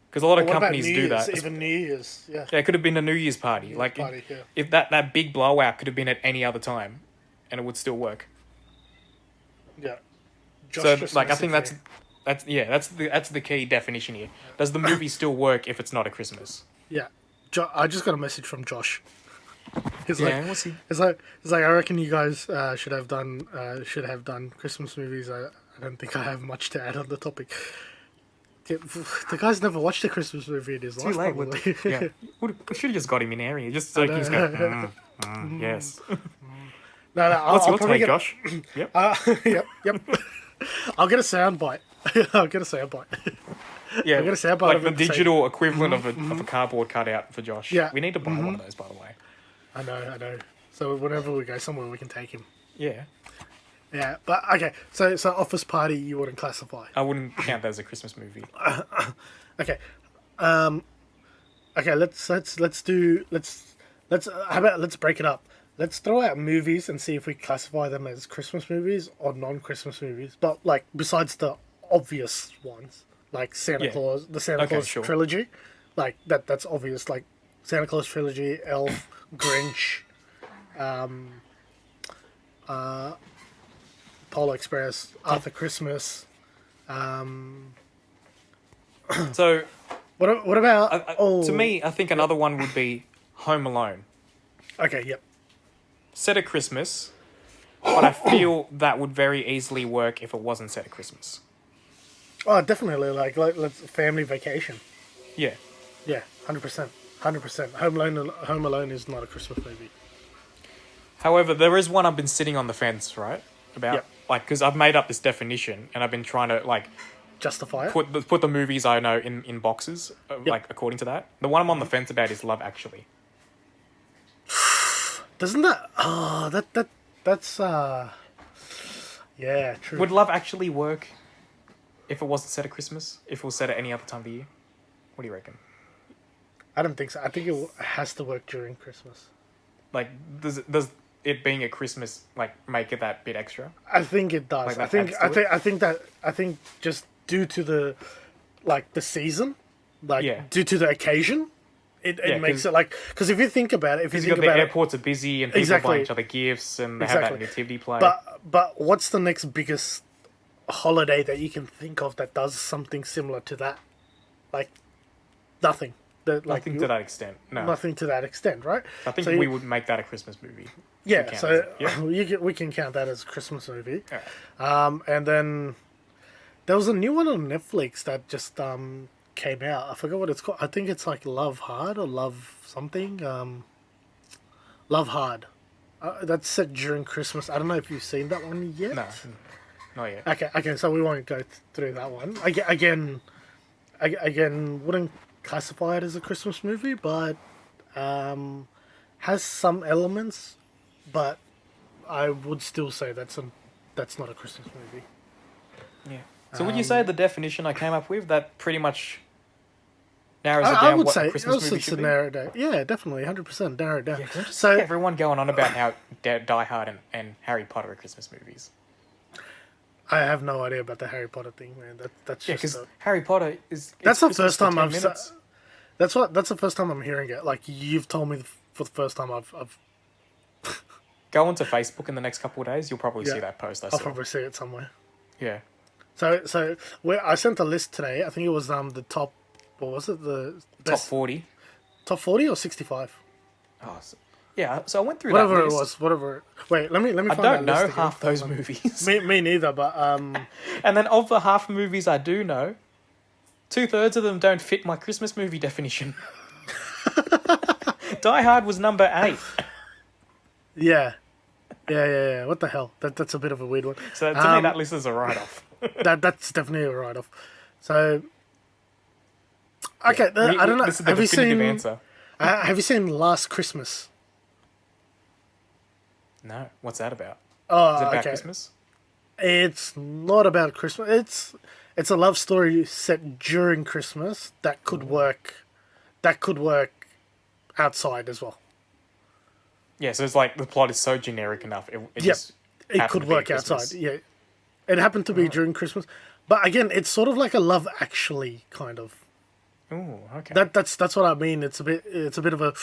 [SPEAKER 3] Because a lot of
[SPEAKER 1] What about
[SPEAKER 3] companies
[SPEAKER 1] New
[SPEAKER 3] do
[SPEAKER 1] Year's?
[SPEAKER 3] that.
[SPEAKER 1] Even New Year's, yeah.
[SPEAKER 3] Yeah, it could have been a New Year's party. Like
[SPEAKER 1] party, yeah.
[SPEAKER 3] if that big blowout could have been at any other time, and it would still work.
[SPEAKER 1] Yeah. Josh
[SPEAKER 3] So
[SPEAKER 1] just
[SPEAKER 3] like I think
[SPEAKER 1] messaged me.
[SPEAKER 3] that's the key definition here. Does the movie still work if it's not a Christmas?
[SPEAKER 1] Yeah. I just got a message from Josh. He's
[SPEAKER 3] Yeah,
[SPEAKER 1] like,
[SPEAKER 3] what's he?
[SPEAKER 1] it's like I reckon you guys should have done Christmas movies. I don't think I have much to add on the topic. Yeah, the guy's never watched a Christmas movie in his life.
[SPEAKER 3] Too late.
[SPEAKER 1] Probably.
[SPEAKER 3] Yeah, we should have just got him in area just so he can just go. Yes.
[SPEAKER 1] No,
[SPEAKER 3] What's
[SPEAKER 1] I'll
[SPEAKER 3] your
[SPEAKER 1] probably
[SPEAKER 3] take,
[SPEAKER 1] get.
[SPEAKER 3] Josh? Yep.
[SPEAKER 1] Yep. I'll get a soundbite. I'll get a soundbite.
[SPEAKER 3] Yeah,
[SPEAKER 1] I'm gonna say about
[SPEAKER 3] like
[SPEAKER 1] it
[SPEAKER 3] the
[SPEAKER 1] at the same-
[SPEAKER 3] digital equivalent of a cardboard cutout for Josh.
[SPEAKER 1] Yeah.
[SPEAKER 3] We need to buy one of those, by the way.
[SPEAKER 1] I know. So whenever we go somewhere, we can take him.
[SPEAKER 3] Yeah.
[SPEAKER 1] Yeah, but okay. So Office Party, you wouldn't classify.
[SPEAKER 3] I wouldn't count that as a Christmas movie.
[SPEAKER 1] Okay. Okay. Let's how about let's break it up. Let's throw out movies and see if we classify them as Christmas movies or non-Christmas movies. But like besides the obvious ones, like Santa
[SPEAKER 3] Yeah.
[SPEAKER 1] Claus, the Santa
[SPEAKER 3] Okay,
[SPEAKER 1] Claus
[SPEAKER 3] sure.
[SPEAKER 1] trilogy, like that's obvious. Like Santa Claus trilogy, Elf, Grinch, Polar Express, Arthur Christmas.
[SPEAKER 3] So,
[SPEAKER 1] What about?
[SPEAKER 3] to me, I think another one would be Home Alone.
[SPEAKER 1] Okay. Yep.
[SPEAKER 3] Set at Christmas, but I feel that would very easily work if it wasn't set at Christmas.
[SPEAKER 1] Oh, definitely. Like let's family vacation.
[SPEAKER 3] Yeah.
[SPEAKER 1] Yeah, 100%. 100%. Home Alone is not a Christmas movie.
[SPEAKER 3] However, there is one I've been sitting on the fence, right? About,
[SPEAKER 1] Yep.
[SPEAKER 3] like, because I've made up this definition and I've been trying to, like,
[SPEAKER 1] Justify it.
[SPEAKER 3] put the movies I know in boxes, like, according to that. The one I'm on the fence about is Love Actually.
[SPEAKER 1] Doesn't that? Oh, that's yeah, true.
[SPEAKER 3] Would Love Actually work if it wasn't set at Christmas? If it was set at any other time of the year? What do you reckon?
[SPEAKER 1] I don't think so. I think it has to work during Christmas.
[SPEAKER 3] Like, does it being at Christmas, like, make it that bit extra?
[SPEAKER 1] I think it does.
[SPEAKER 3] Like
[SPEAKER 1] I
[SPEAKER 3] that
[SPEAKER 1] think
[SPEAKER 3] adds to
[SPEAKER 1] I think just due to the the season,
[SPEAKER 3] Yeah.
[SPEAKER 1] due to the occasion, it
[SPEAKER 3] Yeah,
[SPEAKER 1] makes
[SPEAKER 3] 'cause-
[SPEAKER 1] it like because if you think about it, if you
[SPEAKER 3] Because
[SPEAKER 1] think
[SPEAKER 3] the
[SPEAKER 1] about it,
[SPEAKER 3] airports are busy and people
[SPEAKER 1] Exactly.
[SPEAKER 3] buy each other gifts and they have
[SPEAKER 1] Exactly.
[SPEAKER 3] that nativity play.
[SPEAKER 1] but what's the next biggest holiday that you can think of that does something similar to that? Like nothing.
[SPEAKER 3] Nothing to that extent. No.
[SPEAKER 1] Nothing to that extent, right?
[SPEAKER 3] I think
[SPEAKER 1] So
[SPEAKER 3] we would make that a Christmas movie.
[SPEAKER 1] Yeah,
[SPEAKER 3] count
[SPEAKER 1] so
[SPEAKER 3] as it, yeah.
[SPEAKER 1] we can count that as a Christmas movie.
[SPEAKER 3] Alright.
[SPEAKER 1] And then there was a new one on Netflix that just came out. I forgot what it's called. I think it's like Love Hard or Love something. Love Hard. That's set during Christmas. I don't know if you've seen that one yet.
[SPEAKER 3] No, not yet.
[SPEAKER 1] Okay. So we won't go through that one again. Wouldn't classify it as a Christmas movie, but has some elements. But I would still say that's not a Christmas movie.
[SPEAKER 3] Yeah. So would you say the definition I came up with that pretty much narrows it down
[SPEAKER 1] I would
[SPEAKER 3] what
[SPEAKER 1] say
[SPEAKER 3] a Christmas movie should be?
[SPEAKER 1] narrow it down. Yeah, definitely, 100% narrow it down.
[SPEAKER 3] Yeah, 'cause I'm just
[SPEAKER 1] So
[SPEAKER 3] sick of everyone going on about how Die Hard and Harry Potter are Christmas movies.
[SPEAKER 1] I have no idea about the Harry Potter thing, man. That's
[SPEAKER 3] Yeah,
[SPEAKER 1] just
[SPEAKER 3] because Harry Potter is.
[SPEAKER 1] that's the
[SPEAKER 3] Christmas
[SPEAKER 1] first
[SPEAKER 3] for
[SPEAKER 1] time
[SPEAKER 3] 10
[SPEAKER 1] I've
[SPEAKER 3] minutes.
[SPEAKER 1] that's the first time I'm hearing it. Like you've told me for the first time I've
[SPEAKER 3] Go onto Facebook in the next couple of days. You'll probably see that post I
[SPEAKER 1] I'll
[SPEAKER 3] saw.
[SPEAKER 1] probably see it somewhere.
[SPEAKER 3] Yeah.
[SPEAKER 1] So where I sent a list today. I think it was the top. What was it? The
[SPEAKER 3] Top 40.
[SPEAKER 1] top 40 or 65?
[SPEAKER 3] Oh, yeah. So I went through
[SPEAKER 1] Whatever
[SPEAKER 3] that
[SPEAKER 1] it
[SPEAKER 3] list.
[SPEAKER 1] was. Whatever. Wait, let me
[SPEAKER 3] I
[SPEAKER 1] find that
[SPEAKER 3] don't know
[SPEAKER 1] list again.
[SPEAKER 3] half those movies.
[SPEAKER 1] Me neither. But
[SPEAKER 3] And then of the half movies I do know, 2/3 of them don't fit my Christmas movie definition. Die Hard was number 8.
[SPEAKER 1] yeah. What the hell? That's a bit of a weird one.
[SPEAKER 3] So to me, that list is a write-off.
[SPEAKER 1] That's definitely a write-off. So, okay, I don't know.
[SPEAKER 3] This is the
[SPEAKER 1] Have you
[SPEAKER 3] definitive
[SPEAKER 1] seen?
[SPEAKER 3] answer.
[SPEAKER 1] Have you seen Last Christmas?
[SPEAKER 3] No. What's that about?
[SPEAKER 1] Oh,
[SPEAKER 3] Is it about
[SPEAKER 1] okay.
[SPEAKER 3] Christmas?
[SPEAKER 1] It's not about Christmas. It's a love story set during Christmas that could work. That could work outside as well.
[SPEAKER 3] Yeah, so it's like the plot is so generic enough. It
[SPEAKER 1] Yep,
[SPEAKER 3] just
[SPEAKER 1] it
[SPEAKER 3] happened
[SPEAKER 1] could
[SPEAKER 3] to be
[SPEAKER 1] work
[SPEAKER 3] Christmas.
[SPEAKER 1] outside. Yeah, it happened to be during Christmas, but again, it's sort of like a Love Actually kind of.
[SPEAKER 3] Ooh, okay.
[SPEAKER 1] That's what I mean. It's a bit of a.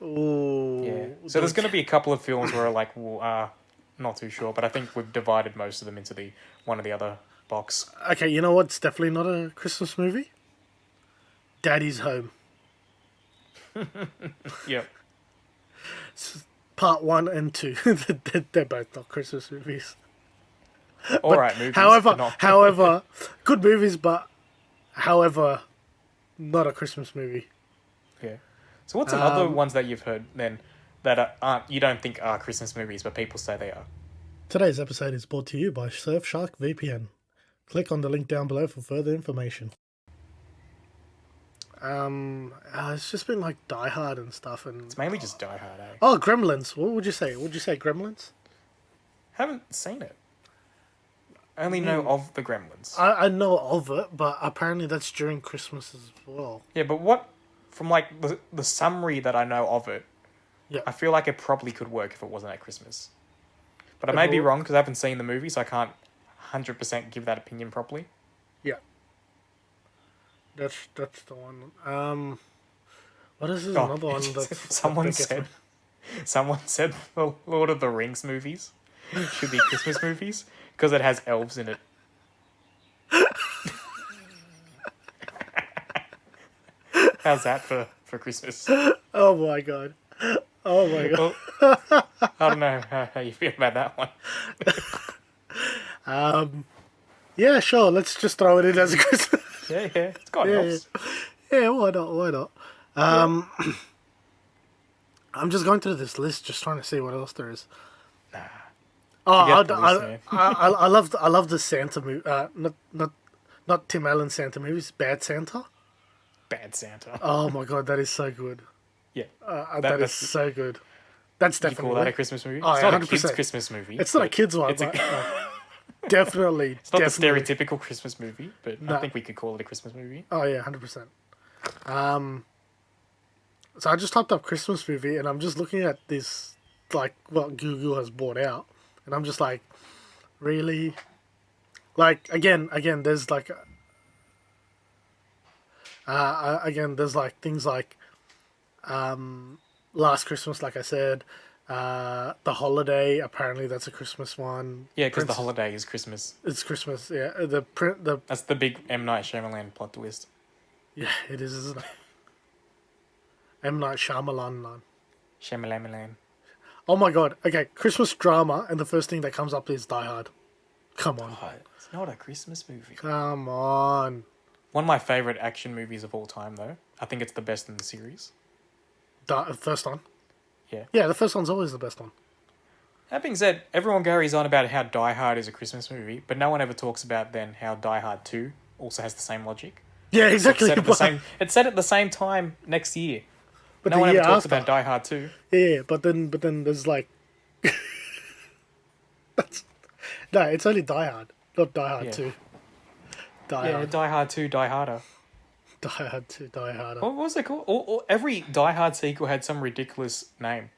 [SPEAKER 1] Ooh.
[SPEAKER 3] Yeah. So there's going to be a couple of films where like, well, not too sure, but I think we've divided most of them into the one or the other box.
[SPEAKER 1] Okay, you know what's definitely not a Christmas movie? Daddy's Home.
[SPEAKER 3] Yep.
[SPEAKER 1] Part 1 and 2. They're both not Christmas movies.
[SPEAKER 3] All right, movies.
[SPEAKER 1] However,
[SPEAKER 3] but not-
[SPEAKER 1] however, good movies, but however, not a Christmas movie.
[SPEAKER 3] Yeah. So what's some other ones that you've heard then that aren't you don't think are Christmas movies, but people say they are?
[SPEAKER 1] Today's episode is brought to you by Surfshark VPN. Click on the link down below for further information. It's just been like Die Hard and stuff, and
[SPEAKER 3] It's mainly just Die Hard, eh?
[SPEAKER 1] oh, Gremlins. What would you say? Would you say Gremlins?
[SPEAKER 3] Haven't seen it. Only know of the Gremlins.
[SPEAKER 1] I know of it, but apparently that's during Christmas as well.
[SPEAKER 3] Yeah, but what... From, like, the summary that I know of it,
[SPEAKER 1] Yeah.
[SPEAKER 3] I feel like it probably could work if it wasn't at Christmas. But I
[SPEAKER 1] It
[SPEAKER 3] may be
[SPEAKER 1] will-
[SPEAKER 3] wrong because I haven't seen the movie, so I can't 100% give that opinion properly.
[SPEAKER 1] Yeah. That's the one. What is this
[SPEAKER 3] Oh,
[SPEAKER 1] another one that's
[SPEAKER 3] someone
[SPEAKER 1] that gets
[SPEAKER 3] said...
[SPEAKER 1] me?
[SPEAKER 3] Someone said the Lord of the Rings movies should be Christmas movies because it has elves in it. How's that for Christmas?
[SPEAKER 1] Oh my god. Oh my god.
[SPEAKER 3] Well, I don't know how you feel about that one.
[SPEAKER 1] Yeah, sure. Let's just throw it in as a Christmas.
[SPEAKER 3] Yeah, it's got
[SPEAKER 1] Yeah,
[SPEAKER 3] elves.
[SPEAKER 1] Yeah, why not? Why not? I'm just going through this list, just trying to see what else there is.
[SPEAKER 3] Nah.
[SPEAKER 1] Oh,
[SPEAKER 3] Forget the list, man.
[SPEAKER 1] I love the Santa movie. Not Tim Allen Santa movies. Bad Santa.
[SPEAKER 3] Bad Santa.
[SPEAKER 1] Oh my god, that is so good.
[SPEAKER 3] Yeah.
[SPEAKER 1] That is so good. That's
[SPEAKER 3] You
[SPEAKER 1] definitely.
[SPEAKER 3] call that a Christmas movie?
[SPEAKER 1] Oh,
[SPEAKER 3] It's
[SPEAKER 1] yeah,
[SPEAKER 3] not a
[SPEAKER 1] 100%.
[SPEAKER 3] kid's Christmas movie.
[SPEAKER 1] It's not a
[SPEAKER 3] but
[SPEAKER 1] kids one.
[SPEAKER 3] It's,
[SPEAKER 1] But, definitely.
[SPEAKER 3] it's not
[SPEAKER 1] definitely.
[SPEAKER 3] the stereotypical Christmas movie, but
[SPEAKER 1] No.
[SPEAKER 3] I think we could call it a Christmas movie.
[SPEAKER 1] Oh yeah, 100%. So I just typed up Christmas movie, and I'm just looking at this, like what Google has brought out, and I'm just like, really, like again, there's like, there's like things like, Last Christmas, like I said, The Holiday. Apparently, that's a Christmas one.
[SPEAKER 3] Yeah, because the
[SPEAKER 1] Prince-
[SPEAKER 3] holiday is Christmas.
[SPEAKER 1] It's Christmas. Yeah, the
[SPEAKER 3] That's the big M. Night Shyamalan plot twist.
[SPEAKER 1] yeah, it is, isn't it? M. Night Shyamalan.
[SPEAKER 3] Shyamalan.
[SPEAKER 1] Oh my god. Okay, Christmas drama, and the first thing that comes up is Die Hard. Come on.
[SPEAKER 3] It's not a Christmas movie.
[SPEAKER 1] Come on.
[SPEAKER 3] One of my favourite action movies of all time, though. I think it's the best in the series.
[SPEAKER 1] First one.
[SPEAKER 3] Yeah.
[SPEAKER 1] Yeah, the first one's always the best one.
[SPEAKER 3] That being said, everyone carries on about how Die Hard is a Christmas movie, but no one ever talks about then how Die Hard 2 also has the same logic.
[SPEAKER 1] Yeah, exactly.
[SPEAKER 3] It's set at the same time next year.
[SPEAKER 1] But
[SPEAKER 3] No
[SPEAKER 1] the
[SPEAKER 3] one ever
[SPEAKER 1] year
[SPEAKER 3] talks
[SPEAKER 1] after.
[SPEAKER 3] about Die Hard 2.
[SPEAKER 1] Yeah, but then there's like... No, it's only Die Hard, not Die Hard
[SPEAKER 3] Yeah.
[SPEAKER 1] 2.
[SPEAKER 3] Yeah, Die Hard 2, Die Harder.
[SPEAKER 1] Die Hard 2, Die Harder.
[SPEAKER 3] What was it called? Every Die Hard sequel had some ridiculous name.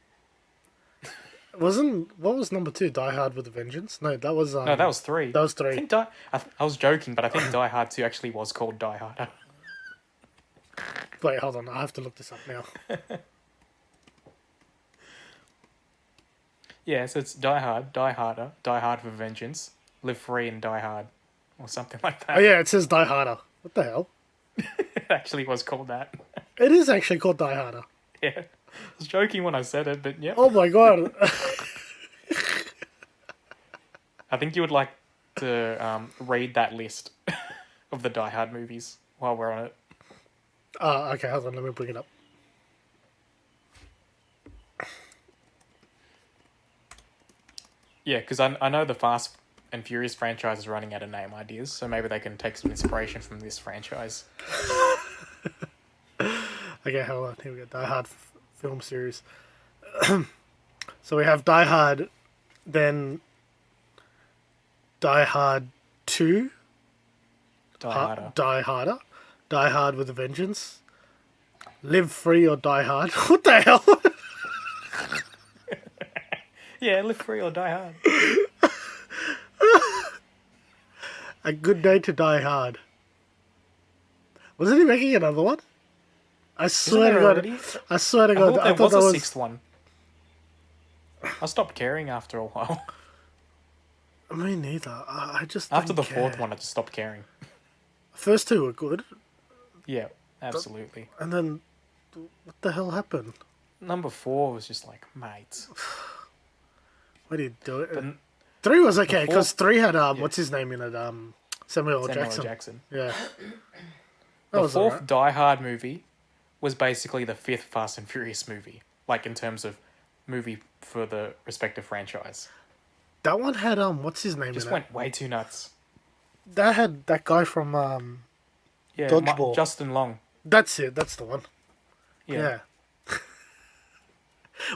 [SPEAKER 1] What was number 2? Die Hard with a Vengeance? No, that was...
[SPEAKER 3] No, that was 3.
[SPEAKER 1] That was
[SPEAKER 3] I
[SPEAKER 1] 3.
[SPEAKER 3] think I was joking, but I think Die Hard 2 actually was called Die Harder.
[SPEAKER 1] Wait, hold on. I have to look this up now.
[SPEAKER 3] Yeah, so it's Die Hard, Die Harder, Die Hard with Vengeance, Live Free and Die Hard, or something like that.
[SPEAKER 1] Oh yeah, it says Die Harder. What the hell?
[SPEAKER 3] It actually was called that.
[SPEAKER 1] It is actually called Die Harder.
[SPEAKER 3] Yeah. I was joking when I said it, but yeah.
[SPEAKER 1] Oh my god.
[SPEAKER 3] I think you would like to read that list of the Die Hard movies while we're on it.
[SPEAKER 1] Okay, hold on. Let me bring it up.
[SPEAKER 3] Yeah, because I know the Fast and Furious franchise is running out of name ideas, so maybe they can take some inspiration from this franchise.
[SPEAKER 1] Okay, hold on. Here we go. Die Hard film series. So we have Die Hard, then Die Hard 2,
[SPEAKER 3] Die Harder.
[SPEAKER 1] Die Harder, Die Hard with a Vengeance, Live Free or Die Hard. What the hell?
[SPEAKER 3] Yeah, Live Free or Die Hard.
[SPEAKER 1] A Good Day to Die Hard. Wasn't he making another one? I swear to
[SPEAKER 3] there
[SPEAKER 1] God.
[SPEAKER 3] already?
[SPEAKER 1] I swear to
[SPEAKER 3] I
[SPEAKER 1] God.
[SPEAKER 3] thought
[SPEAKER 1] I
[SPEAKER 3] there
[SPEAKER 1] thought
[SPEAKER 3] was
[SPEAKER 1] that
[SPEAKER 3] a
[SPEAKER 1] was.
[SPEAKER 3] sixth one. I stopped caring after a while.
[SPEAKER 1] Me neither. I just.
[SPEAKER 3] After
[SPEAKER 1] don't
[SPEAKER 3] the fourth
[SPEAKER 1] care.
[SPEAKER 3] one, I just stopped caring.
[SPEAKER 1] First two were good,
[SPEAKER 3] Yeah, absolutely.
[SPEAKER 1] and then what the hell happened?
[SPEAKER 3] Number 4 was just like, mate.
[SPEAKER 1] Why did you do it?
[SPEAKER 3] But
[SPEAKER 1] 3 was okay because
[SPEAKER 3] fourth-
[SPEAKER 1] 3 had what's his name in it? Samuel L.
[SPEAKER 3] Samuel L.
[SPEAKER 1] Jackson.
[SPEAKER 3] Jackson.
[SPEAKER 1] Yeah. That
[SPEAKER 3] The
[SPEAKER 1] was
[SPEAKER 3] fourth
[SPEAKER 1] alright.
[SPEAKER 3] Die Hard movie was basically the 5th Fast and Furious movie, like in terms of movie for the respective franchise.
[SPEAKER 1] That one had what's his name
[SPEAKER 3] Just
[SPEAKER 1] in
[SPEAKER 3] went way too nuts.
[SPEAKER 1] it? That had that guy from
[SPEAKER 3] Yeah,
[SPEAKER 1] Dodgeball.
[SPEAKER 3] Justin Long.
[SPEAKER 1] That's it. That's the one. Yeah.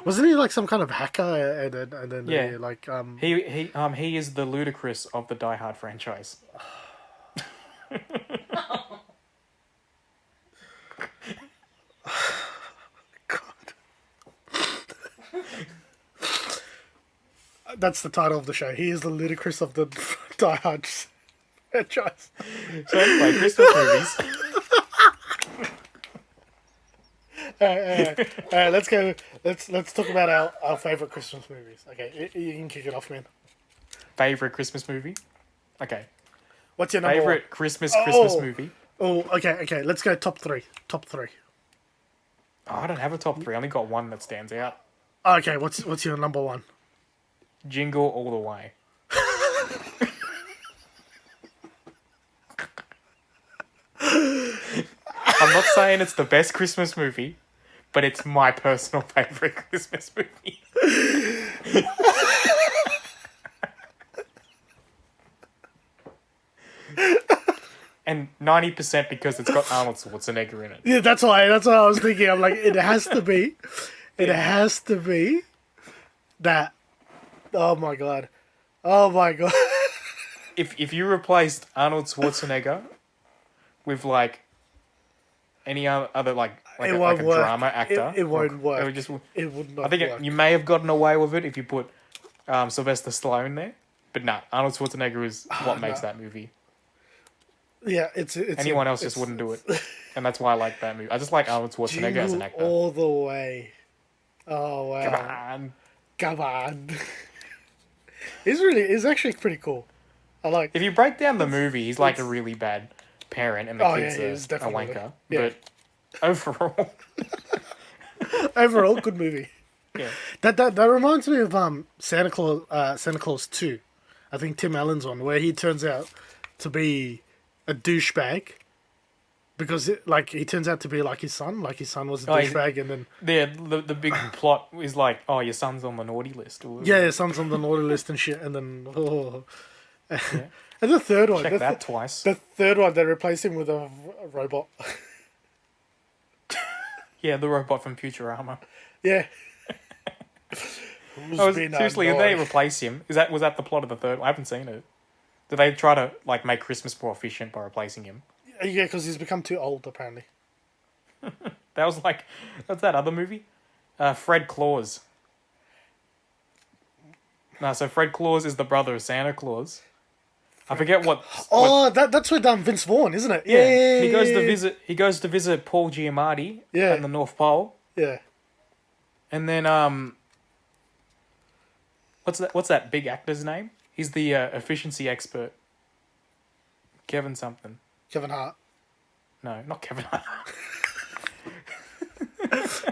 [SPEAKER 1] Wasn't he like some kind of hacker? And then
[SPEAKER 3] Yeah.
[SPEAKER 1] they, like
[SPEAKER 3] He is the Ludacris of the Die Hard franchise.
[SPEAKER 1] God. That's the title of the show. He is the ludicrous of the Die Hard franchise.
[SPEAKER 3] So anyway, Christmas movies.
[SPEAKER 1] Let's go. Let's talk about our favorite Christmas movies. Okay, you can kick it off, man.
[SPEAKER 3] Favorite Christmas movie? Okay.
[SPEAKER 1] What's your number
[SPEAKER 3] Favorite
[SPEAKER 1] one?
[SPEAKER 3] Christmas movie?
[SPEAKER 1] Oh, okay. Let's go top three. Top three.
[SPEAKER 3] Oh, I don't have a top three. I only got one that stands out.
[SPEAKER 1] Okay, what's your number one?
[SPEAKER 3] Jingle All the Way. I'm not saying it's the best Christmas movie, but it's my personal favorite Christmas movie. And 90% because it's got Arnold Schwarzenegger in it.
[SPEAKER 1] Yeah, that's why I was thinking. I'm like, it has to be. It has to be that. Oh my god.
[SPEAKER 3] If you replaced Arnold Schwarzenegger with like any other like
[SPEAKER 1] It
[SPEAKER 3] a
[SPEAKER 1] won't work.
[SPEAKER 3] drama actor,
[SPEAKER 1] It won't work.
[SPEAKER 3] It would just.
[SPEAKER 1] It would not
[SPEAKER 3] I think
[SPEAKER 1] work.
[SPEAKER 3] you may have gotten away with it if you put Sylvester Stallone there, but nah, Arnold Schwarzenegger is what makes that movie.
[SPEAKER 1] Yeah, it's
[SPEAKER 3] Anyone else just wouldn't do it, and that's why I like that movie. I just like Arnold Schwarzenegger as an actor.
[SPEAKER 1] all the way. Oh wow!
[SPEAKER 3] Come on.
[SPEAKER 1] Come on. He's actually pretty cool. I like.
[SPEAKER 3] If you break down the movie, he's like a really bad parent, and the kid's a wanker.
[SPEAKER 1] Yeah.
[SPEAKER 3] But overall,
[SPEAKER 1] Overall, good movie.
[SPEAKER 3] yeah.
[SPEAKER 1] That reminds me of Santa Claus 2. I think Tim Allen's one, where he turns out to be a douchebag because he turns out to be like his son. Like his son was a douchebag, and then
[SPEAKER 3] The big plot is like, oh, your son's on the naughty list. Or
[SPEAKER 1] his son's on the naughty list and shit, and then and the third one,
[SPEAKER 3] check that twice.
[SPEAKER 1] The third one, they replace him with a robot.
[SPEAKER 3] Yeah, the robot from Futurama.
[SPEAKER 1] Yeah.
[SPEAKER 3] Seriously, did they replace him? Was that the plot of the third one? I haven't seen it. Did they try to like make Christmas more efficient by replacing him?
[SPEAKER 1] Yeah, because he's become too old, apparently.
[SPEAKER 3] That was like, what's that other movie? Fred Claus. No, so Fred Claus is the brother of Santa Claus. I forget what.
[SPEAKER 1] That's with Vince Vaughn, isn't it? Yeah.
[SPEAKER 3] He goes to visit. He goes to visit Paul Giamatti.
[SPEAKER 1] Yeah.
[SPEAKER 3] In the North Pole.
[SPEAKER 1] Yeah.
[SPEAKER 3] And then what's that big actor's name? He's the efficiency expert. Kevin something.
[SPEAKER 1] Kevin Hart.
[SPEAKER 3] No, not Kevin Hart.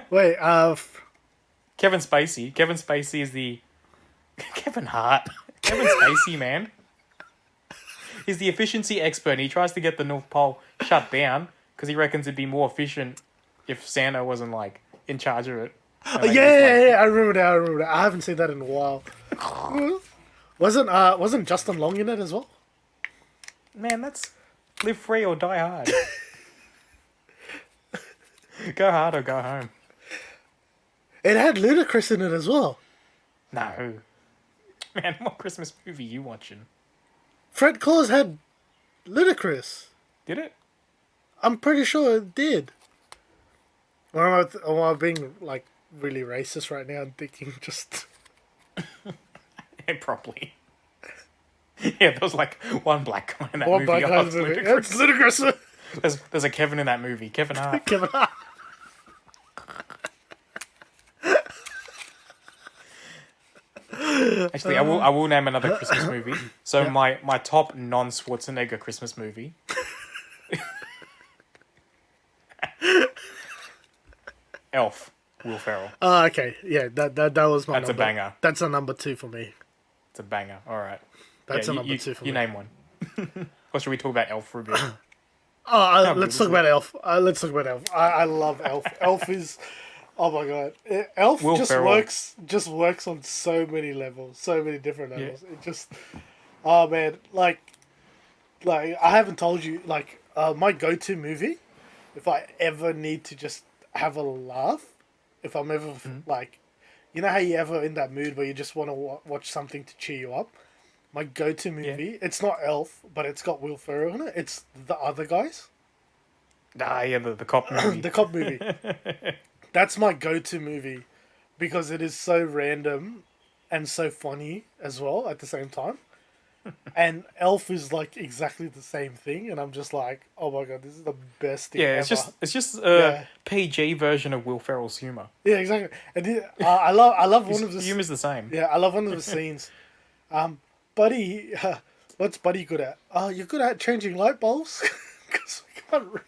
[SPEAKER 1] Wait,
[SPEAKER 3] Kevin Spacey. Kevin Spacey is the Kevin Hart. Kevin Spacey, man. He's the efficiency expert, and he tries to get the North Pole shut down because he reckons it'd be more efficient if Santa wasn't like in charge of it.
[SPEAKER 1] yeah, I remember that. I haven't seen that in a while. Wasn't Justin Long in it as well?
[SPEAKER 3] Man, that's live free or die hard. Go hard or go home.
[SPEAKER 1] It had Ludacris in it as well.
[SPEAKER 3] No. Man, what Christmas movie you watching?
[SPEAKER 1] Fred Claus had Ludacris.
[SPEAKER 3] Did it?
[SPEAKER 1] I'm pretty sure it did. Am I being like really racist right now? I'm thinking just.
[SPEAKER 3] Yeah, probably. Yeah, there was like one black guy in that movie.
[SPEAKER 1] It's Ludacris.
[SPEAKER 3] There's a Kevin in that movie. Kevin Hart.
[SPEAKER 1] Kevin Hart.
[SPEAKER 3] Actually, I will name another Christmas movie. So my top non-Schwarzenegger Christmas movie. Elf. Will Ferrell.
[SPEAKER 1] Oh, okay. Yeah, that was my.
[SPEAKER 3] That's
[SPEAKER 1] number.
[SPEAKER 3] a banger.
[SPEAKER 1] That's a number 2 for me.
[SPEAKER 3] It's a banger. All right.
[SPEAKER 1] That's a number 2 for me.
[SPEAKER 3] You name one. Or should we talk about Elf for a bit?
[SPEAKER 1] Let's talk about Elf. Let's talk about Elf. I love Elf. Elf is, oh my god, Elf
[SPEAKER 3] Will Ferrell.
[SPEAKER 1] just works on so many levels, so many different levels. Yeah. It just, oh man, like I haven't told you, like my go-to movie if I ever need to just have a laugh, if I'm ever like, you know how you ever in that mood where you just want to watch something to cheer you up. My go-to movie, it's not Elf, but it's got Will Ferrell in it. It's The Other Guys.
[SPEAKER 3] Ah, yeah, the cop movie.
[SPEAKER 1] The cop movie. That's my go-to movie because it is so random and so funny as well at the same time. And Elf is like exactly the same thing, and I'm just like, oh my god, this is the best thing ever.
[SPEAKER 3] It's just a PG version of Will Ferrell's humor.
[SPEAKER 1] Yeah, exactly. And I love one of the
[SPEAKER 3] humor's the same.
[SPEAKER 1] Yeah, I love one of the scenes. Buddy, what's Buddy good at? Oh, you're good at changing light bulbs because we can't reach.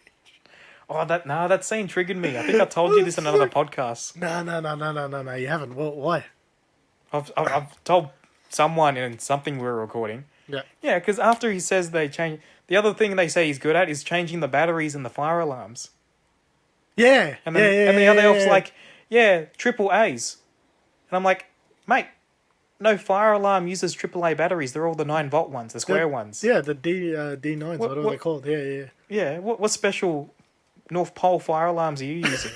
[SPEAKER 3] Oh, that scene triggered me. I think I told you this in another podcast.
[SPEAKER 1] No, you haven't. Well, why?
[SPEAKER 3] I've told someone in something we were recording.
[SPEAKER 1] Yeah.
[SPEAKER 3] Yeah, because after he says they change, the other thing they say he's good at is changing the batteries in the fire alarms.
[SPEAKER 1] Yeah.
[SPEAKER 3] And then the other elf's like, yeah, triple A's. And I'm like, mate, no fire alarm uses AAA batteries. They're all the 9-volt ones, the square ones.
[SPEAKER 1] Yeah, the D9s, whatever they're called. Yeah.
[SPEAKER 3] Yeah, what special North Pole fire alarms are you using?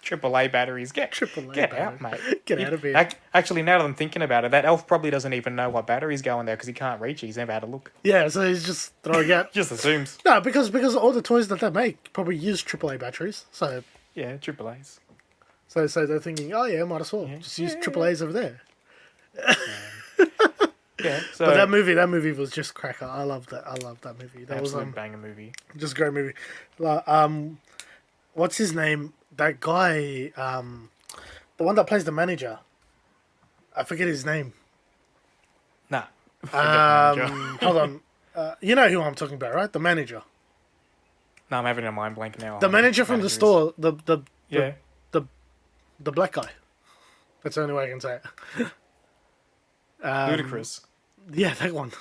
[SPEAKER 3] AAA batteries. Get out, mate.
[SPEAKER 1] Get out of here.
[SPEAKER 3] Actually, now that I'm thinking about it, that elf probably doesn't even know what batteries go in there because he can't reach it. He's never had a look.
[SPEAKER 1] Yeah, so he's just throwing out.
[SPEAKER 3] Just assumes.
[SPEAKER 1] No, because all the toys that they make probably use AAA batteries. So
[SPEAKER 3] yeah, AAA's.
[SPEAKER 1] So they're thinking, oh yeah, might as well just use AAA's over there.
[SPEAKER 3] Yeah. So
[SPEAKER 1] But that movie was just cracker. I loved that. I loved that movie. That was
[SPEAKER 3] banger movie.
[SPEAKER 1] just a great movie. What's his name? That guy, the one that plays the manager. I forget his name.
[SPEAKER 3] Nah.
[SPEAKER 1] Hold on. You know who I'm talking about, right? The manager.
[SPEAKER 3] No, I'm having a mind blank now.
[SPEAKER 1] The manager from the store. The black guy. That's the only way I can say it.
[SPEAKER 3] Ludicrous.
[SPEAKER 1] Yeah, that one.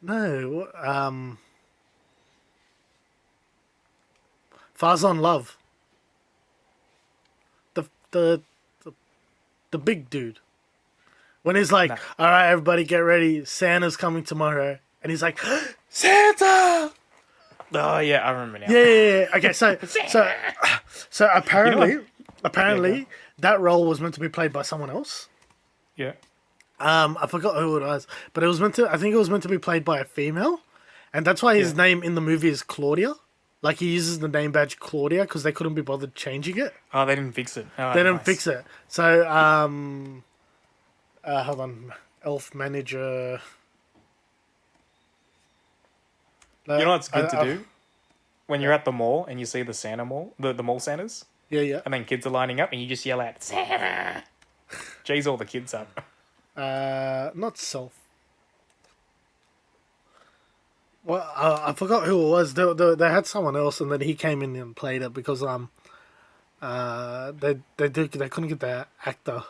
[SPEAKER 1] No. Farzan Love. The big dude. When he's like, all right, everybody get ready. Santa's coming tomorrow. And he's like, Santa!
[SPEAKER 3] Oh, yeah, I remember now.
[SPEAKER 1] Yeah. Okay, so apparently, that role was meant to be played by someone else.
[SPEAKER 3] Yeah.
[SPEAKER 1] I forgot who it was, but I think it was meant to be played by a female, and that's why his name in the movie is Claudia. Like, he uses the name badge Claudia because they couldn't be bothered changing it.
[SPEAKER 3] Oh, they didn't fix it. Oh,
[SPEAKER 1] they didn't fix it. So, hold on, elf manager.
[SPEAKER 3] You know what's good to do? When you're at the mall and you see the Santa mall, the mall Santas.
[SPEAKER 1] Yeah.
[SPEAKER 3] And then kids are lining up and you just yell out, Santa! G's all the kids up.
[SPEAKER 1] Not Self. Well, I forgot who it was. They had someone else, and then he came in and played it because they couldn't get the actor.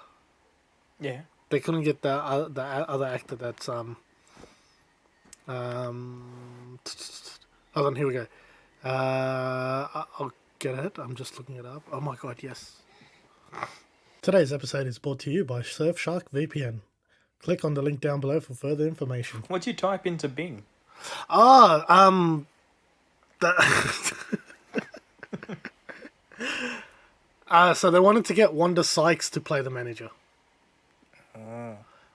[SPEAKER 3] Yeah.
[SPEAKER 1] They couldn't get the other actor that's hold on, here we go. I'll get it. I'm just looking it up. Oh my god, yes. Today's episode is brought to you by Surfshark VPN. Click on the link down below for further information.
[SPEAKER 3] What'd you type into Bing?
[SPEAKER 1] So they wanted to get Wanda Sykes to play the manager.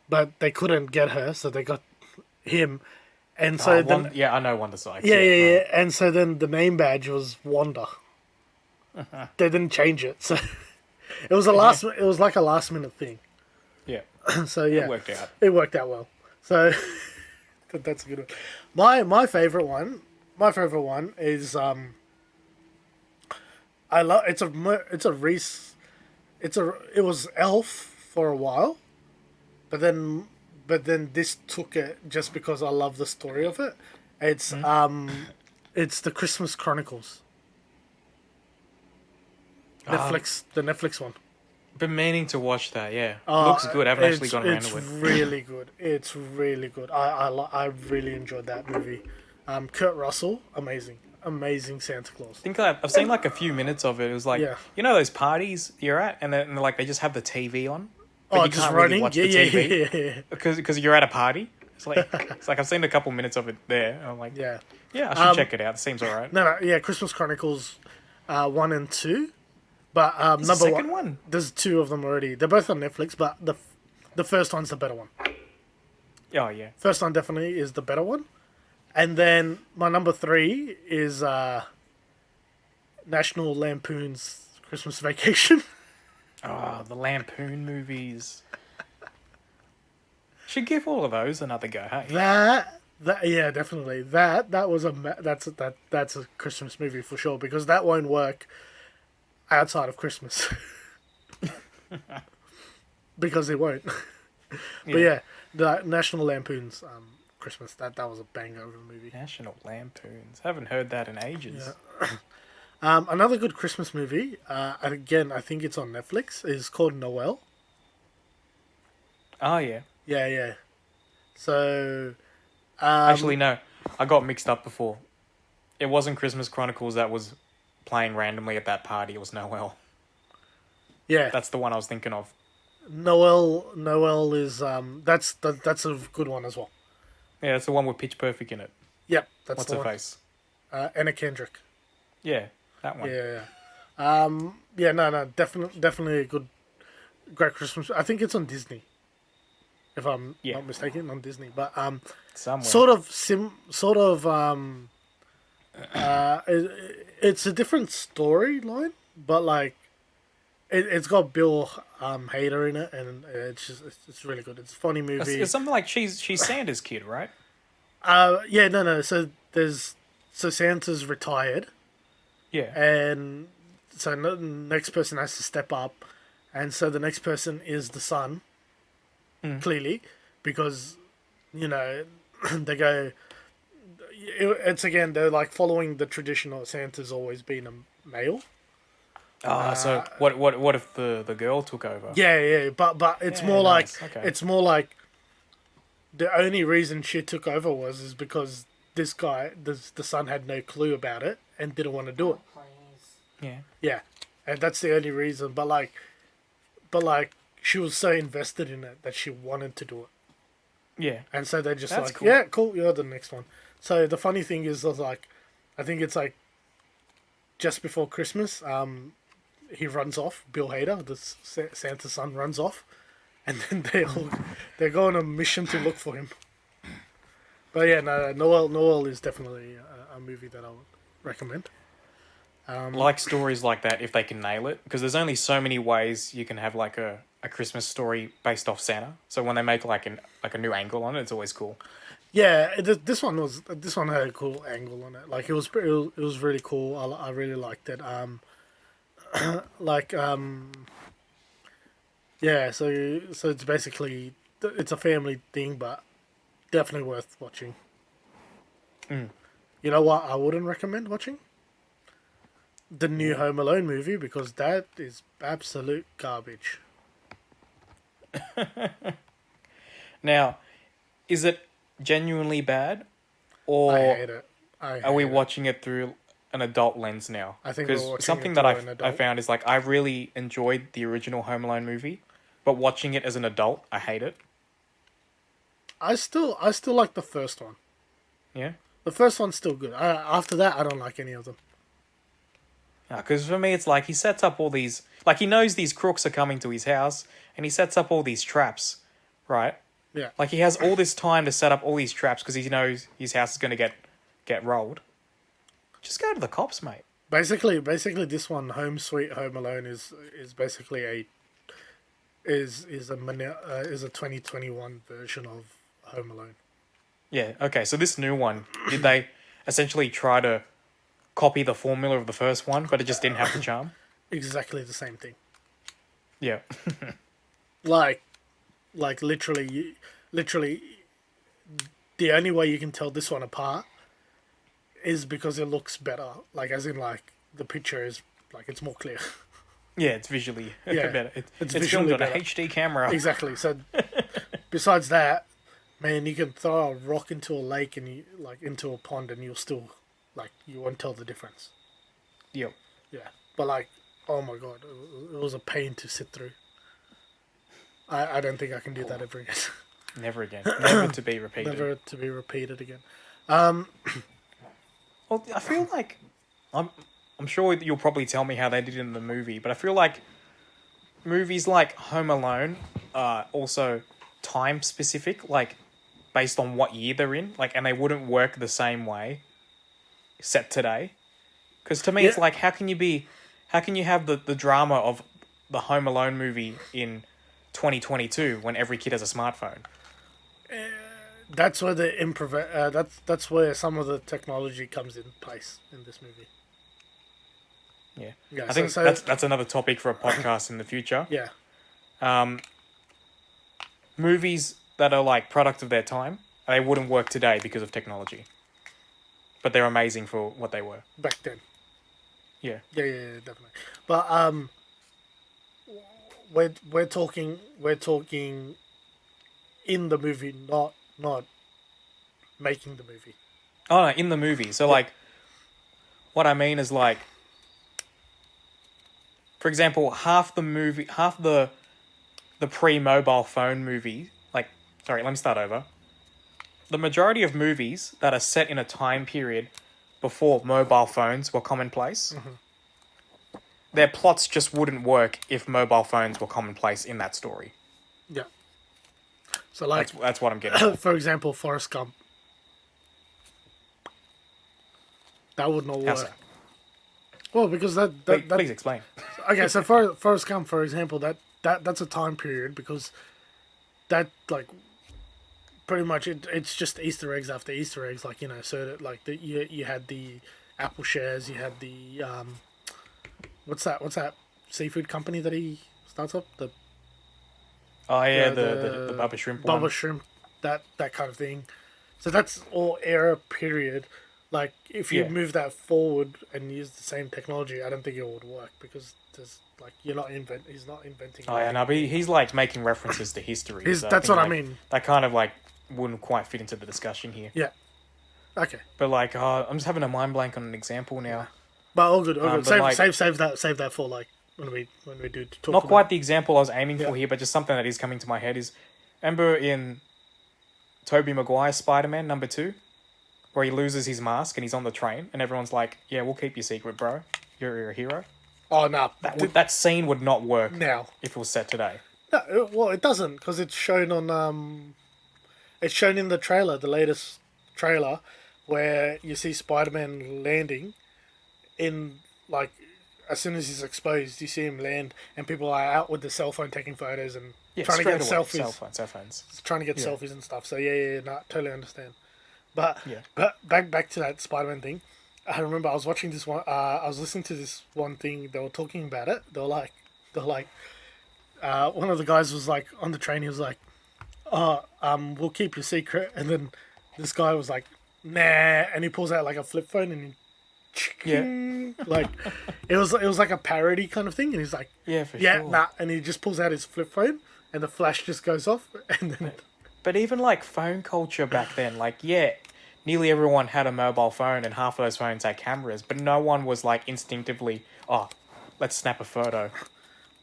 [SPEAKER 1] But they couldn't get her, so they got him. And so
[SPEAKER 3] I know Wanda Sykes.
[SPEAKER 1] Yeah. And so then the name badge was Wanda. They didn't change it, so it was like a last minute thing.
[SPEAKER 3] Yeah.
[SPEAKER 1] So yeah,
[SPEAKER 3] It
[SPEAKER 1] worked out well. So that's a good one. My favorite one is it was Elf for a while, but then this took it just because I love the story of it. It's the Christmas Chronicles. Netflix, the Netflix one.
[SPEAKER 3] Been meaning to watch that, yeah. Looks good. I haven't actually gone around to it.
[SPEAKER 1] It's really good. It's really good. I really enjoyed that movie. Kurt Russell, amazing Santa Claus.
[SPEAKER 3] I think I've seen like a few minutes of it. It was like, you know those parties you're at and like they just have the TV on? But you
[SPEAKER 1] just
[SPEAKER 3] can't
[SPEAKER 1] running?
[SPEAKER 3] really watch the TV because you're at a party. It's like I've seen a couple minutes of it there. And I'm like,
[SPEAKER 1] Yeah.
[SPEAKER 3] yeah, I should check it out. It seems alright.
[SPEAKER 1] No, yeah, Christmas Chronicles 1 and 2. But
[SPEAKER 3] There's a
[SPEAKER 1] number
[SPEAKER 3] second one.
[SPEAKER 1] there's 2 of them already. They're both on Netflix, but the first one's the better one.
[SPEAKER 3] Oh yeah.
[SPEAKER 1] First one definitely is the better one. And then my number 3 is National Lampoon's Christmas Vacation.
[SPEAKER 3] Oh, the Lampoon movies. Should give all of those another go. Hey.
[SPEAKER 1] That yeah, definitely. That's a Christmas movie for sure, because that won't work outside of Christmas. Because it won't. But yeah, the National Lampoon's Christmas, that was a banger of a movie.
[SPEAKER 3] National Lampoons. Haven't heard that in ages.
[SPEAKER 1] Yeah. Another good Christmas movie, and again, I think it's on Netflix, is called Noel.
[SPEAKER 3] Oh yeah.
[SPEAKER 1] Yeah. So,
[SPEAKER 3] Actually, no. I got mixed up before. It wasn't Christmas Chronicles that was playing randomly at that party. It was Noel.
[SPEAKER 1] yeah,
[SPEAKER 3] That's the one I was thinking of.
[SPEAKER 1] Noel is that's a good one as well.
[SPEAKER 3] Yeah, it's the one with Pitch Perfect in it.
[SPEAKER 1] Yep, that's
[SPEAKER 3] What's
[SPEAKER 1] the
[SPEAKER 3] her
[SPEAKER 1] one.
[SPEAKER 3] face?
[SPEAKER 1] Anna Kendrick.
[SPEAKER 3] Yeah, that one.
[SPEAKER 1] Yeah. Yeah, no, definitely a great Christmas. I think it's on Disney, if I'm not mistaken, on Disney. But
[SPEAKER 3] Somewhere.
[SPEAKER 1] it's a different storyline, but like it's got Bill Hader in it, and it's really good. It's a funny movie.
[SPEAKER 3] It's something like she's Santa's kid, right?
[SPEAKER 1] Yeah, no. So Santa's retired.
[SPEAKER 3] Yeah.
[SPEAKER 1] And so the next person has to step up, and so the next person is the son, clearly, because they go. It's again, they're like following the tradition of Santa's always been a male.
[SPEAKER 3] So what if the girl took over?
[SPEAKER 1] Yeah, but it's more
[SPEAKER 3] nice.
[SPEAKER 1] like
[SPEAKER 3] Okay.
[SPEAKER 1] it's more like the only reason she took over is because this guy, the son, had no clue about it and didn't want to do it.
[SPEAKER 3] Yeah.
[SPEAKER 1] Yeah, and that's the only reason. But like, she was so invested in it that she wanted to do it,
[SPEAKER 3] Yeah.
[SPEAKER 1] and so they're just
[SPEAKER 3] That's
[SPEAKER 1] like,
[SPEAKER 3] cool.
[SPEAKER 1] yeah, cool, you're the next one. So the funny thing is, like, I think it's like just before Christmas, he runs off. Bill Hader, the Santa's son, runs off, and then they go on a mission to look for him. But yeah, no, Noel is definitely a movie that I would recommend.
[SPEAKER 3] Like stories like that, if they can nail it, because there's only so many ways you can have like a Christmas story based off Santa. So when they make like a new angle on it, it's always cool.
[SPEAKER 1] Yeah, this one had a cool angle on it. Like it was really cool. I really liked it. Yeah. So it's basically it's a family thing, but definitely worth watching. You know what? I wouldn't recommend watching the new Home Alone movie, because that is absolute garbage.
[SPEAKER 3] Now, is it genuinely bad, or
[SPEAKER 1] I hate it.
[SPEAKER 3] are we watching it through an adult lens now?
[SPEAKER 1] I think we're
[SPEAKER 3] because
[SPEAKER 1] watching
[SPEAKER 3] something
[SPEAKER 1] it
[SPEAKER 3] that
[SPEAKER 1] through an
[SPEAKER 3] I
[SPEAKER 1] adult.
[SPEAKER 3] found is like I really enjoyed the original Home Alone movie, but watching it as an adult, I hate it.
[SPEAKER 1] I still like the first one.
[SPEAKER 3] Yeah.
[SPEAKER 1] The first one's still good. After that, I don't like any of them.
[SPEAKER 3] Because for me, it's like he sets up all these... Like, he knows these crooks are coming to his house, and he sets up all these traps, right?
[SPEAKER 1] Yeah.
[SPEAKER 3] Like, he has all this time to set up all these traps because he knows his house is going to get rolled. Just go to the cops, mate.
[SPEAKER 1] Basically, this one, Home Sweet Home Alone, is basically a 2021 version of Home Alone.
[SPEAKER 3] Yeah, okay, so this new one, did they essentially try to copy the formula of the first one, but it just didn't have the charm?
[SPEAKER 1] Exactly the same thing.
[SPEAKER 3] Yeah.
[SPEAKER 1] Like literally, the only way you can tell this one apart is because it looks better. Like, as in, like, the picture is, like, it's more clear.
[SPEAKER 3] Yeah, it's visually
[SPEAKER 1] Yeah,
[SPEAKER 3] better.
[SPEAKER 1] it's
[SPEAKER 3] It's
[SPEAKER 1] visually
[SPEAKER 3] filmed on a
[SPEAKER 1] better.
[SPEAKER 3] HD camera.
[SPEAKER 1] Exactly. So, besides that, man, you can throw a rock into a lake and into a pond, and you'll still, like, you won't tell the difference.
[SPEAKER 3] Yep.
[SPEAKER 1] Yeah, but like, oh my god, it was a pain to sit through. I don't think I can do that ever again.
[SPEAKER 3] Never again. Never to be repeated.
[SPEAKER 1] Never to be repeated again.
[SPEAKER 3] Well, I feel like I'm sure you'll probably tell me how they did it in the movie, but I feel like movies like Home Alone are also time specific, like based on what year they're in, like, and they wouldn't work the same way set today. Because to me, it's like, how can you have the drama of the Home Alone movie in 2022 when every kid has a smartphone?
[SPEAKER 1] That's where the that's where some of the technology comes in place in this movie.
[SPEAKER 3] Yeah, I think that's another topic for a podcast in the future.
[SPEAKER 1] Yeah.
[SPEAKER 3] Movies that are like product of their time, they wouldn't work today because of technology. But they're amazing for what they were
[SPEAKER 1] Back then.
[SPEAKER 3] Yeah.
[SPEAKER 1] Yeah, definitely. But we're talking in the movie, not making the movie.
[SPEAKER 3] Oh no, in the movie. So like, what I mean is like, for example, half the pre-mobile phone movie. Like, sorry, let me start over. The majority of movies that are set in a time period before mobile phones were commonplace, their plots just wouldn't work if mobile phones were commonplace in that story.
[SPEAKER 1] Yeah. So like
[SPEAKER 3] that's what I'm getting at.
[SPEAKER 1] For example, Forrest Gump. That would not
[SPEAKER 3] How
[SPEAKER 1] work.
[SPEAKER 3] so?
[SPEAKER 1] Well, because
[SPEAKER 3] Please explain.
[SPEAKER 1] Okay, so Forrest Gump, for example, that's a time period because that like pretty much it's just Easter eggs after Easter eggs, like, you know, so that like you had the Apple shares, you had the what's that seafood company that he starts up, the
[SPEAKER 3] the Bubba Shrimp one.
[SPEAKER 1] Bubba Shrimp, that kind of thing. So that's all era period. Like, if you move that forward and use the same technology, I don't think it would work because there's like he's not inventing.
[SPEAKER 3] Oh yeah, no, but he's like making references to history. So
[SPEAKER 1] that's what I mean.
[SPEAKER 3] That kind of like wouldn't quite fit into the discussion here.
[SPEAKER 1] Yeah. Okay.
[SPEAKER 3] But like, I'm just having a mind blank on an example now.
[SPEAKER 1] But all good.
[SPEAKER 3] But
[SPEAKER 1] Save
[SPEAKER 3] like,
[SPEAKER 1] save that for like when we do talk.
[SPEAKER 3] Not quite the example I was aiming for here, but just something that is coming to my head is, remember in Tobey Maguire's Spider-Man #2, where he loses his mask and he's on the train and everyone's like, "Yeah, we'll keep your secret, bro. You're a hero."
[SPEAKER 1] Oh no,
[SPEAKER 3] that scene would not work
[SPEAKER 1] now
[SPEAKER 3] if it was set today.
[SPEAKER 1] No, well, it doesn't because it's shown on it's shown in the trailer, the latest trailer, where you see Spider-Man landing in, like, as soon as he's exposed, you see him land, and people are out with the cell phone taking photos and trying to get selfies.
[SPEAKER 3] Cell phones.
[SPEAKER 1] Trying to get selfies and stuff. So no, totally understand. But back to that Spider-Man thing. I remember I was watching this one. I was listening to this one thing. They were talking about it. They're like, one of the guys was like on the train. He was like, we'll keep your secret. And then this guy was like, nah, and he pulls out like a flip phone and like it was like a parody kind of thing. And he's like, sure. Nah, and he just pulls out his flip phone and the flash just goes off. And then,
[SPEAKER 3] but even like phone culture back then, like nearly everyone had a mobile phone and half of those phones had cameras, but no one was like instinctively, let's snap a photo.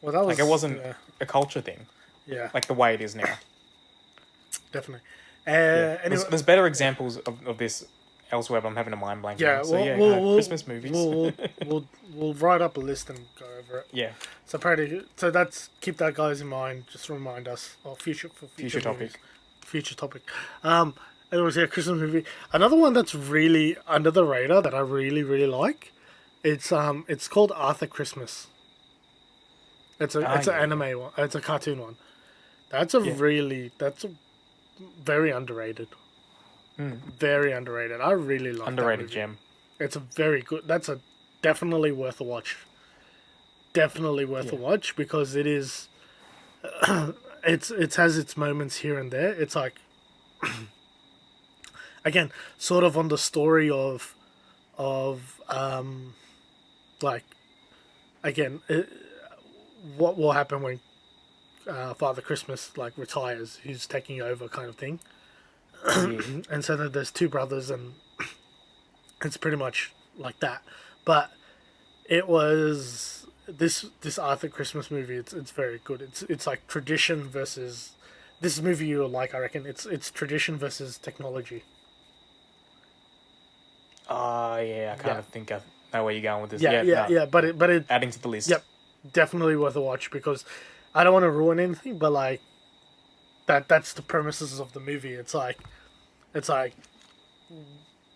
[SPEAKER 1] Well, that was
[SPEAKER 3] like, it wasn't a culture thing.
[SPEAKER 1] Yeah.
[SPEAKER 3] Like the way it is now.
[SPEAKER 1] Definitely.
[SPEAKER 3] Anyway, there's better examples of this elsewhere, but I'm having a mind blank.
[SPEAKER 1] Yeah,
[SPEAKER 3] we'll, Christmas movies.
[SPEAKER 1] We'll write up a list and go over it.
[SPEAKER 3] Yeah.
[SPEAKER 1] So that's, keep that guys in mind. Just remind us of future topic. Future topic. Anyways, Christmas movie. Another one that's really under the radar that I really, really like. It's called Arthur Christmas. It's an anime one. It's a cartoon one. That's very underrated. Very underrated. I really like
[SPEAKER 3] underrated
[SPEAKER 1] that movie.
[SPEAKER 3] gem.
[SPEAKER 1] It's a very good. That's a definitely worth a watch. Definitely worth a watch because it is. It has its moments here and there. It's like, again, sort of on the story of like, again, what will happen when Father Christmas like retires, who's taking over, kind of thing. And so there's two brothers, and it's pretty much like that. But it was this Arthur Christmas movie. It's very good. It's like tradition versus this movie you'll like, I reckon. It's tradition versus technology.
[SPEAKER 3] Oh, yeah, I kind of think I know where you're going with this.
[SPEAKER 1] Yeah,
[SPEAKER 3] no.
[SPEAKER 1] but it
[SPEAKER 3] Adding to the list.
[SPEAKER 1] Yep, definitely worth a watch because I don't want to ruin anything, but like that's the premises of the movie. It's like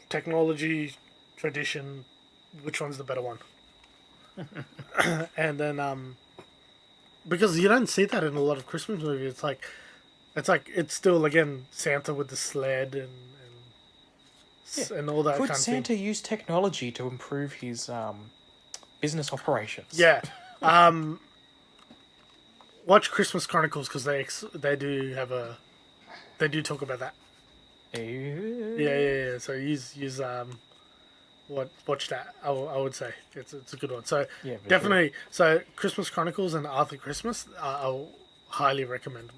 [SPEAKER 1] technology, tradition, which one's the better one? And then because you don't see that in a lot of Christmas movies. It's still again Santa with the sled and all that
[SPEAKER 3] Could
[SPEAKER 1] kind of
[SPEAKER 3] Santa
[SPEAKER 1] thing.
[SPEAKER 3] use technology to improve his business operations?
[SPEAKER 1] Yeah. Watch Christmas Chronicles because they do talk about that. Yeah. So use watch that. I would say it's a good one. So
[SPEAKER 3] Yeah, for
[SPEAKER 1] definitely. So Christmas Chronicles and Arthur Christmas, I'll highly recommend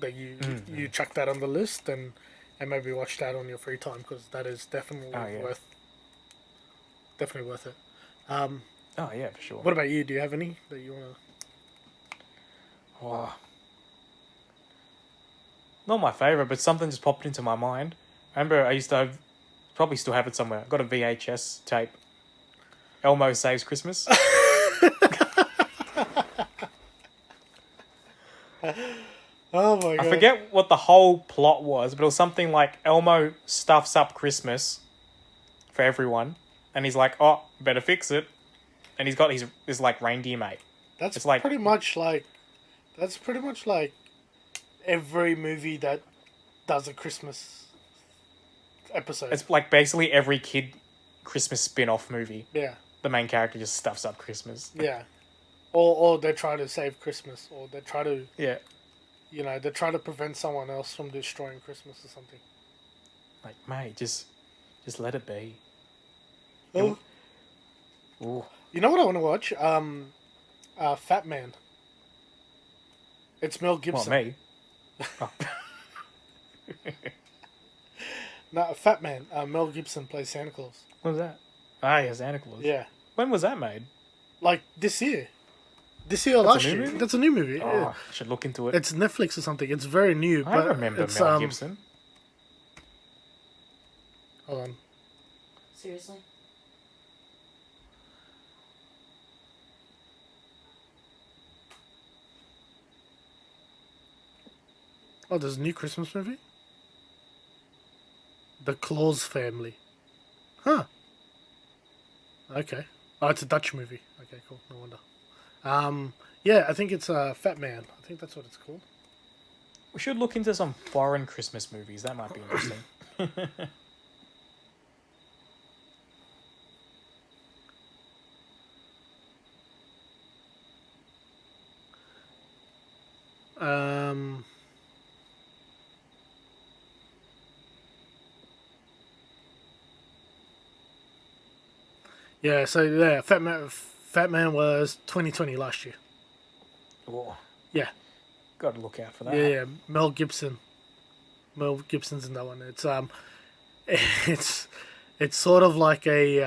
[SPEAKER 1] that you chuck that on the list and maybe watch that on your free time because that is definitely worth it.
[SPEAKER 3] Oh, yeah, for sure.
[SPEAKER 1] What about you? Do you have any that you want to?
[SPEAKER 3] Oh. Not my favourite, but something just popped into my mind. I remember I used to have, probably still have it somewhere. I got a VHS tape. Elmo Saves Christmas.
[SPEAKER 1] Oh my god!
[SPEAKER 3] I forget what the whole plot was, but it was something like Elmo stuffs up Christmas for everyone, and he's like, "Oh, better fix it," and he's got his like reindeer mate.
[SPEAKER 1] That's
[SPEAKER 3] it's like
[SPEAKER 1] pretty much like every movie that does a Christmas episode.
[SPEAKER 3] It's like basically every kid Christmas spin-off movie.
[SPEAKER 1] Yeah.
[SPEAKER 3] The main character just stuffs up Christmas.
[SPEAKER 1] Yeah. Or they try to save Christmas, or they try to they try to prevent someone else from destroying Christmas or something.
[SPEAKER 3] Like, mate, just let it be.
[SPEAKER 1] Oh.
[SPEAKER 3] Ooh.
[SPEAKER 1] You know what I want to watch? Fat Man. It's Mel Gibson.
[SPEAKER 3] What, me? Oh.
[SPEAKER 1] No, Fat Man. Mel Gibson plays Santa Claus.
[SPEAKER 3] What was that? Ah, yeah, Santa Claus.
[SPEAKER 1] Yeah.
[SPEAKER 3] When was that made?
[SPEAKER 1] Like this year. This year or last year.
[SPEAKER 3] Movie?
[SPEAKER 1] That's a new movie.
[SPEAKER 3] Oh,
[SPEAKER 1] Yeah.
[SPEAKER 3] I should look into it.
[SPEAKER 1] It's Netflix or something. It's very new.
[SPEAKER 3] I
[SPEAKER 1] but
[SPEAKER 3] remember
[SPEAKER 1] it's,
[SPEAKER 3] Mel Gibson.
[SPEAKER 1] Hold on.
[SPEAKER 2] Seriously?
[SPEAKER 1] Oh, there's a new Christmas movie? The Claus Family. Huh. Okay. Oh, it's a Dutch movie. Okay, cool. No wonder. Yeah, I think it's Fat Man. I think that's what it's called.
[SPEAKER 3] We should look into some foreign Christmas movies. That might be interesting.
[SPEAKER 1] Yeah, so yeah, Fat Man was 2020 last year.
[SPEAKER 3] Oh,
[SPEAKER 1] Yeah.
[SPEAKER 3] got to look out for that.
[SPEAKER 1] Yeah. Mel Gibson. Mel Gibson's in that one. It's it's sort of like a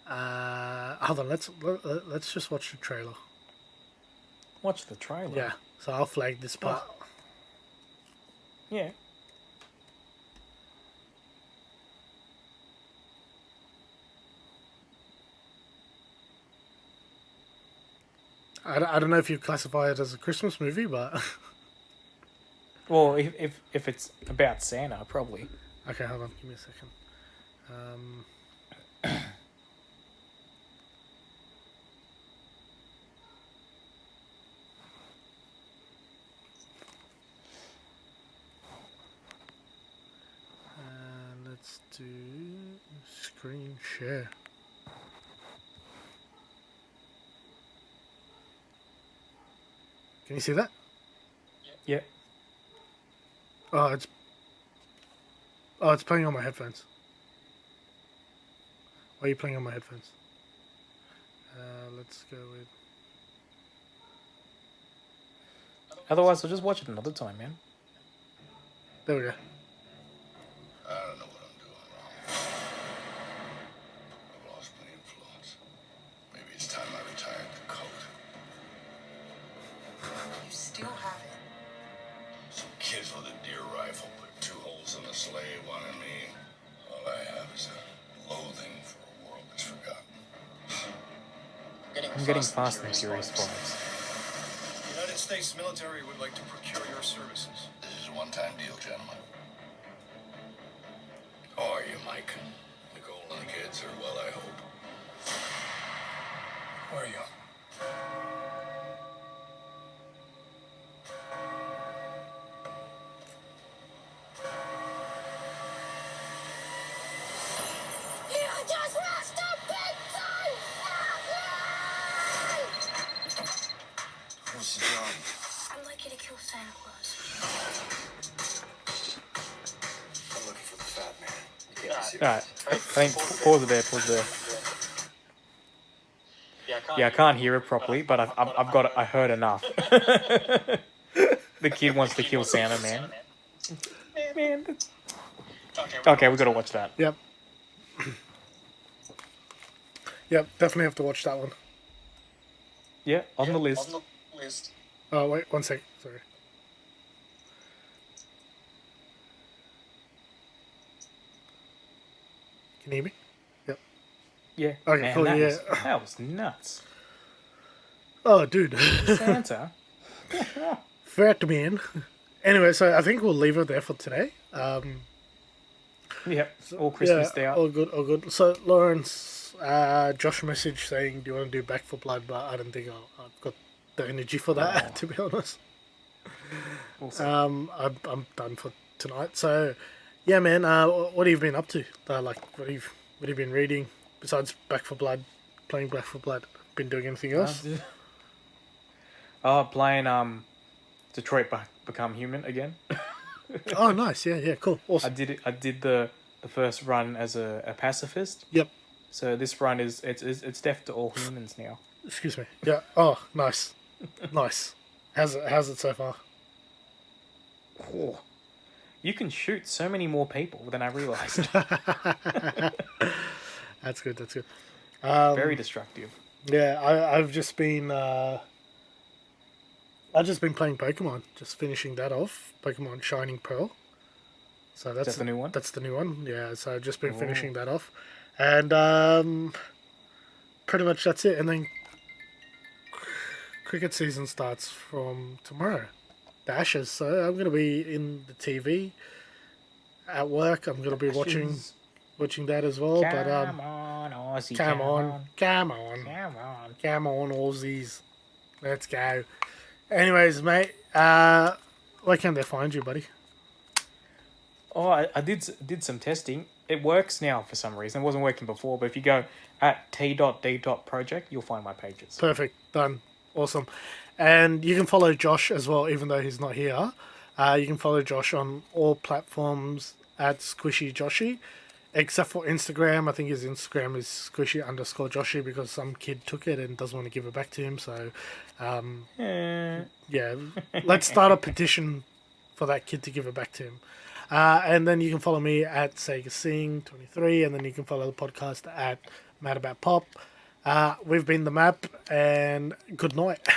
[SPEAKER 1] hold on, let's just watch the trailer.
[SPEAKER 3] Watch the trailer.
[SPEAKER 1] Yeah. So I'll flag this part.
[SPEAKER 3] Yeah.
[SPEAKER 1] I don't know if you classify it as a Christmas movie, but
[SPEAKER 3] Well, if it's about Santa, probably.
[SPEAKER 1] okay, hold on, give me a second. Let's do screen share. Can you see that?
[SPEAKER 3] Yeah.
[SPEAKER 1] Oh, it's playing on my headphones. Why are you playing on my headphones? Let's go with.
[SPEAKER 3] Otherwise, I'll just watch it another time, man.
[SPEAKER 1] There we go.
[SPEAKER 5] I don't know what I'm doing wrong. I've lost my influence. Maybe it's time I retired the coat.
[SPEAKER 6] You still have it.
[SPEAKER 5] deer rifle put 2 holes in a slave, one in me. All I have is a loathing for a world that's forgotten.
[SPEAKER 3] I'm getting Fast and Furious vibes.
[SPEAKER 6] The United States military would like to procure your services.
[SPEAKER 5] This is a one-time deal, gentlemen. How are you, Mike? Nicole and the kids are well, I hope. Where are you?
[SPEAKER 2] You just lost a big time!
[SPEAKER 6] What's the job?
[SPEAKER 2] I'd like you to kill Santa Claus.
[SPEAKER 6] I'm looking for the fat man. You can't see
[SPEAKER 3] Alright, I think pause it there. Yeah, I can't hear it properly, but I've got it. I heard enough. The kid wants to kill Santa, man. Man. Okay, we gotta watch that.
[SPEAKER 1] Yep. Yep, definitely have to watch that one.
[SPEAKER 3] Yeah, on the list.
[SPEAKER 6] On the list.
[SPEAKER 1] Oh, wait, 1 sec. Sorry. Can you hear me? Yep.
[SPEAKER 3] Yeah.
[SPEAKER 1] Okay,
[SPEAKER 3] man,
[SPEAKER 1] cool,
[SPEAKER 3] that,
[SPEAKER 1] yeah.
[SPEAKER 3] that was nuts.
[SPEAKER 1] Oh, dude.
[SPEAKER 3] Santa.
[SPEAKER 1] Fat man. Anyway, so I think we'll leave it there for today.
[SPEAKER 3] Yep. All Christmas
[SPEAKER 1] yeah,
[SPEAKER 3] out.
[SPEAKER 1] all good, all good. So, Lawrence, Josh messaged saying, do you want to do Back for Blood? But I don't think I've got the energy for that, to be honest.
[SPEAKER 3] We'll see.
[SPEAKER 1] I'm done for tonight. So, yeah, man, what have you been up to? Like, what have you been reading besides Back for Blood, playing Back for Blood? Been doing anything else?
[SPEAKER 3] Playing Detroit Become Human again.
[SPEAKER 1] Oh, nice. Yeah, cool. Awesome.
[SPEAKER 3] I did the first run as a pacifist.
[SPEAKER 1] Yep.
[SPEAKER 3] So this run is it's death to all humans now.
[SPEAKER 1] Excuse me. Yeah. Oh, nice. Nice. How's it so far?
[SPEAKER 3] Oh, you can shoot so many more people than I realized.
[SPEAKER 1] That's good. That's good.
[SPEAKER 3] Very destructive.
[SPEAKER 1] Yeah, I've just been playing Pokemon, just finishing that off. Pokemon Shining Pearl. So that's
[SPEAKER 3] the new one?
[SPEAKER 1] That's the new one. Yeah, so I've just been finishing that off, and pretty much that's it. And then cricket season starts from tomorrow, the Ashes. So I'm gonna be in the TV at work. I'm gonna be watching that as well.
[SPEAKER 3] Come on, Aussie.
[SPEAKER 1] Come on, Aussies. Let's go. Anyways, mate, where can they find you, buddy?
[SPEAKER 3] Oh, I did some testing. It works now for some reason. It wasn't working before, but if you go at T.D Project, you'll find my pages.
[SPEAKER 1] Perfect. Done. Awesome. And you can follow Josh as well, even though he's not here. You can follow Josh on all platforms at Squishy Joshi. Except for Instagram. I think his Instagram is squishy_Joshi because some kid took it and doesn't want to give it back to him. So, yeah, let's start a petition for that kid to give it back to him. And then you can follow me at Sagar Singh 23, and then you can follow the podcast at Mad About Pop. We've been the Mapp, and good night.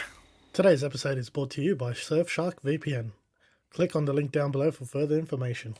[SPEAKER 1] Today's episode is brought to you by Surfshark VPN. Click on the link down below for further information.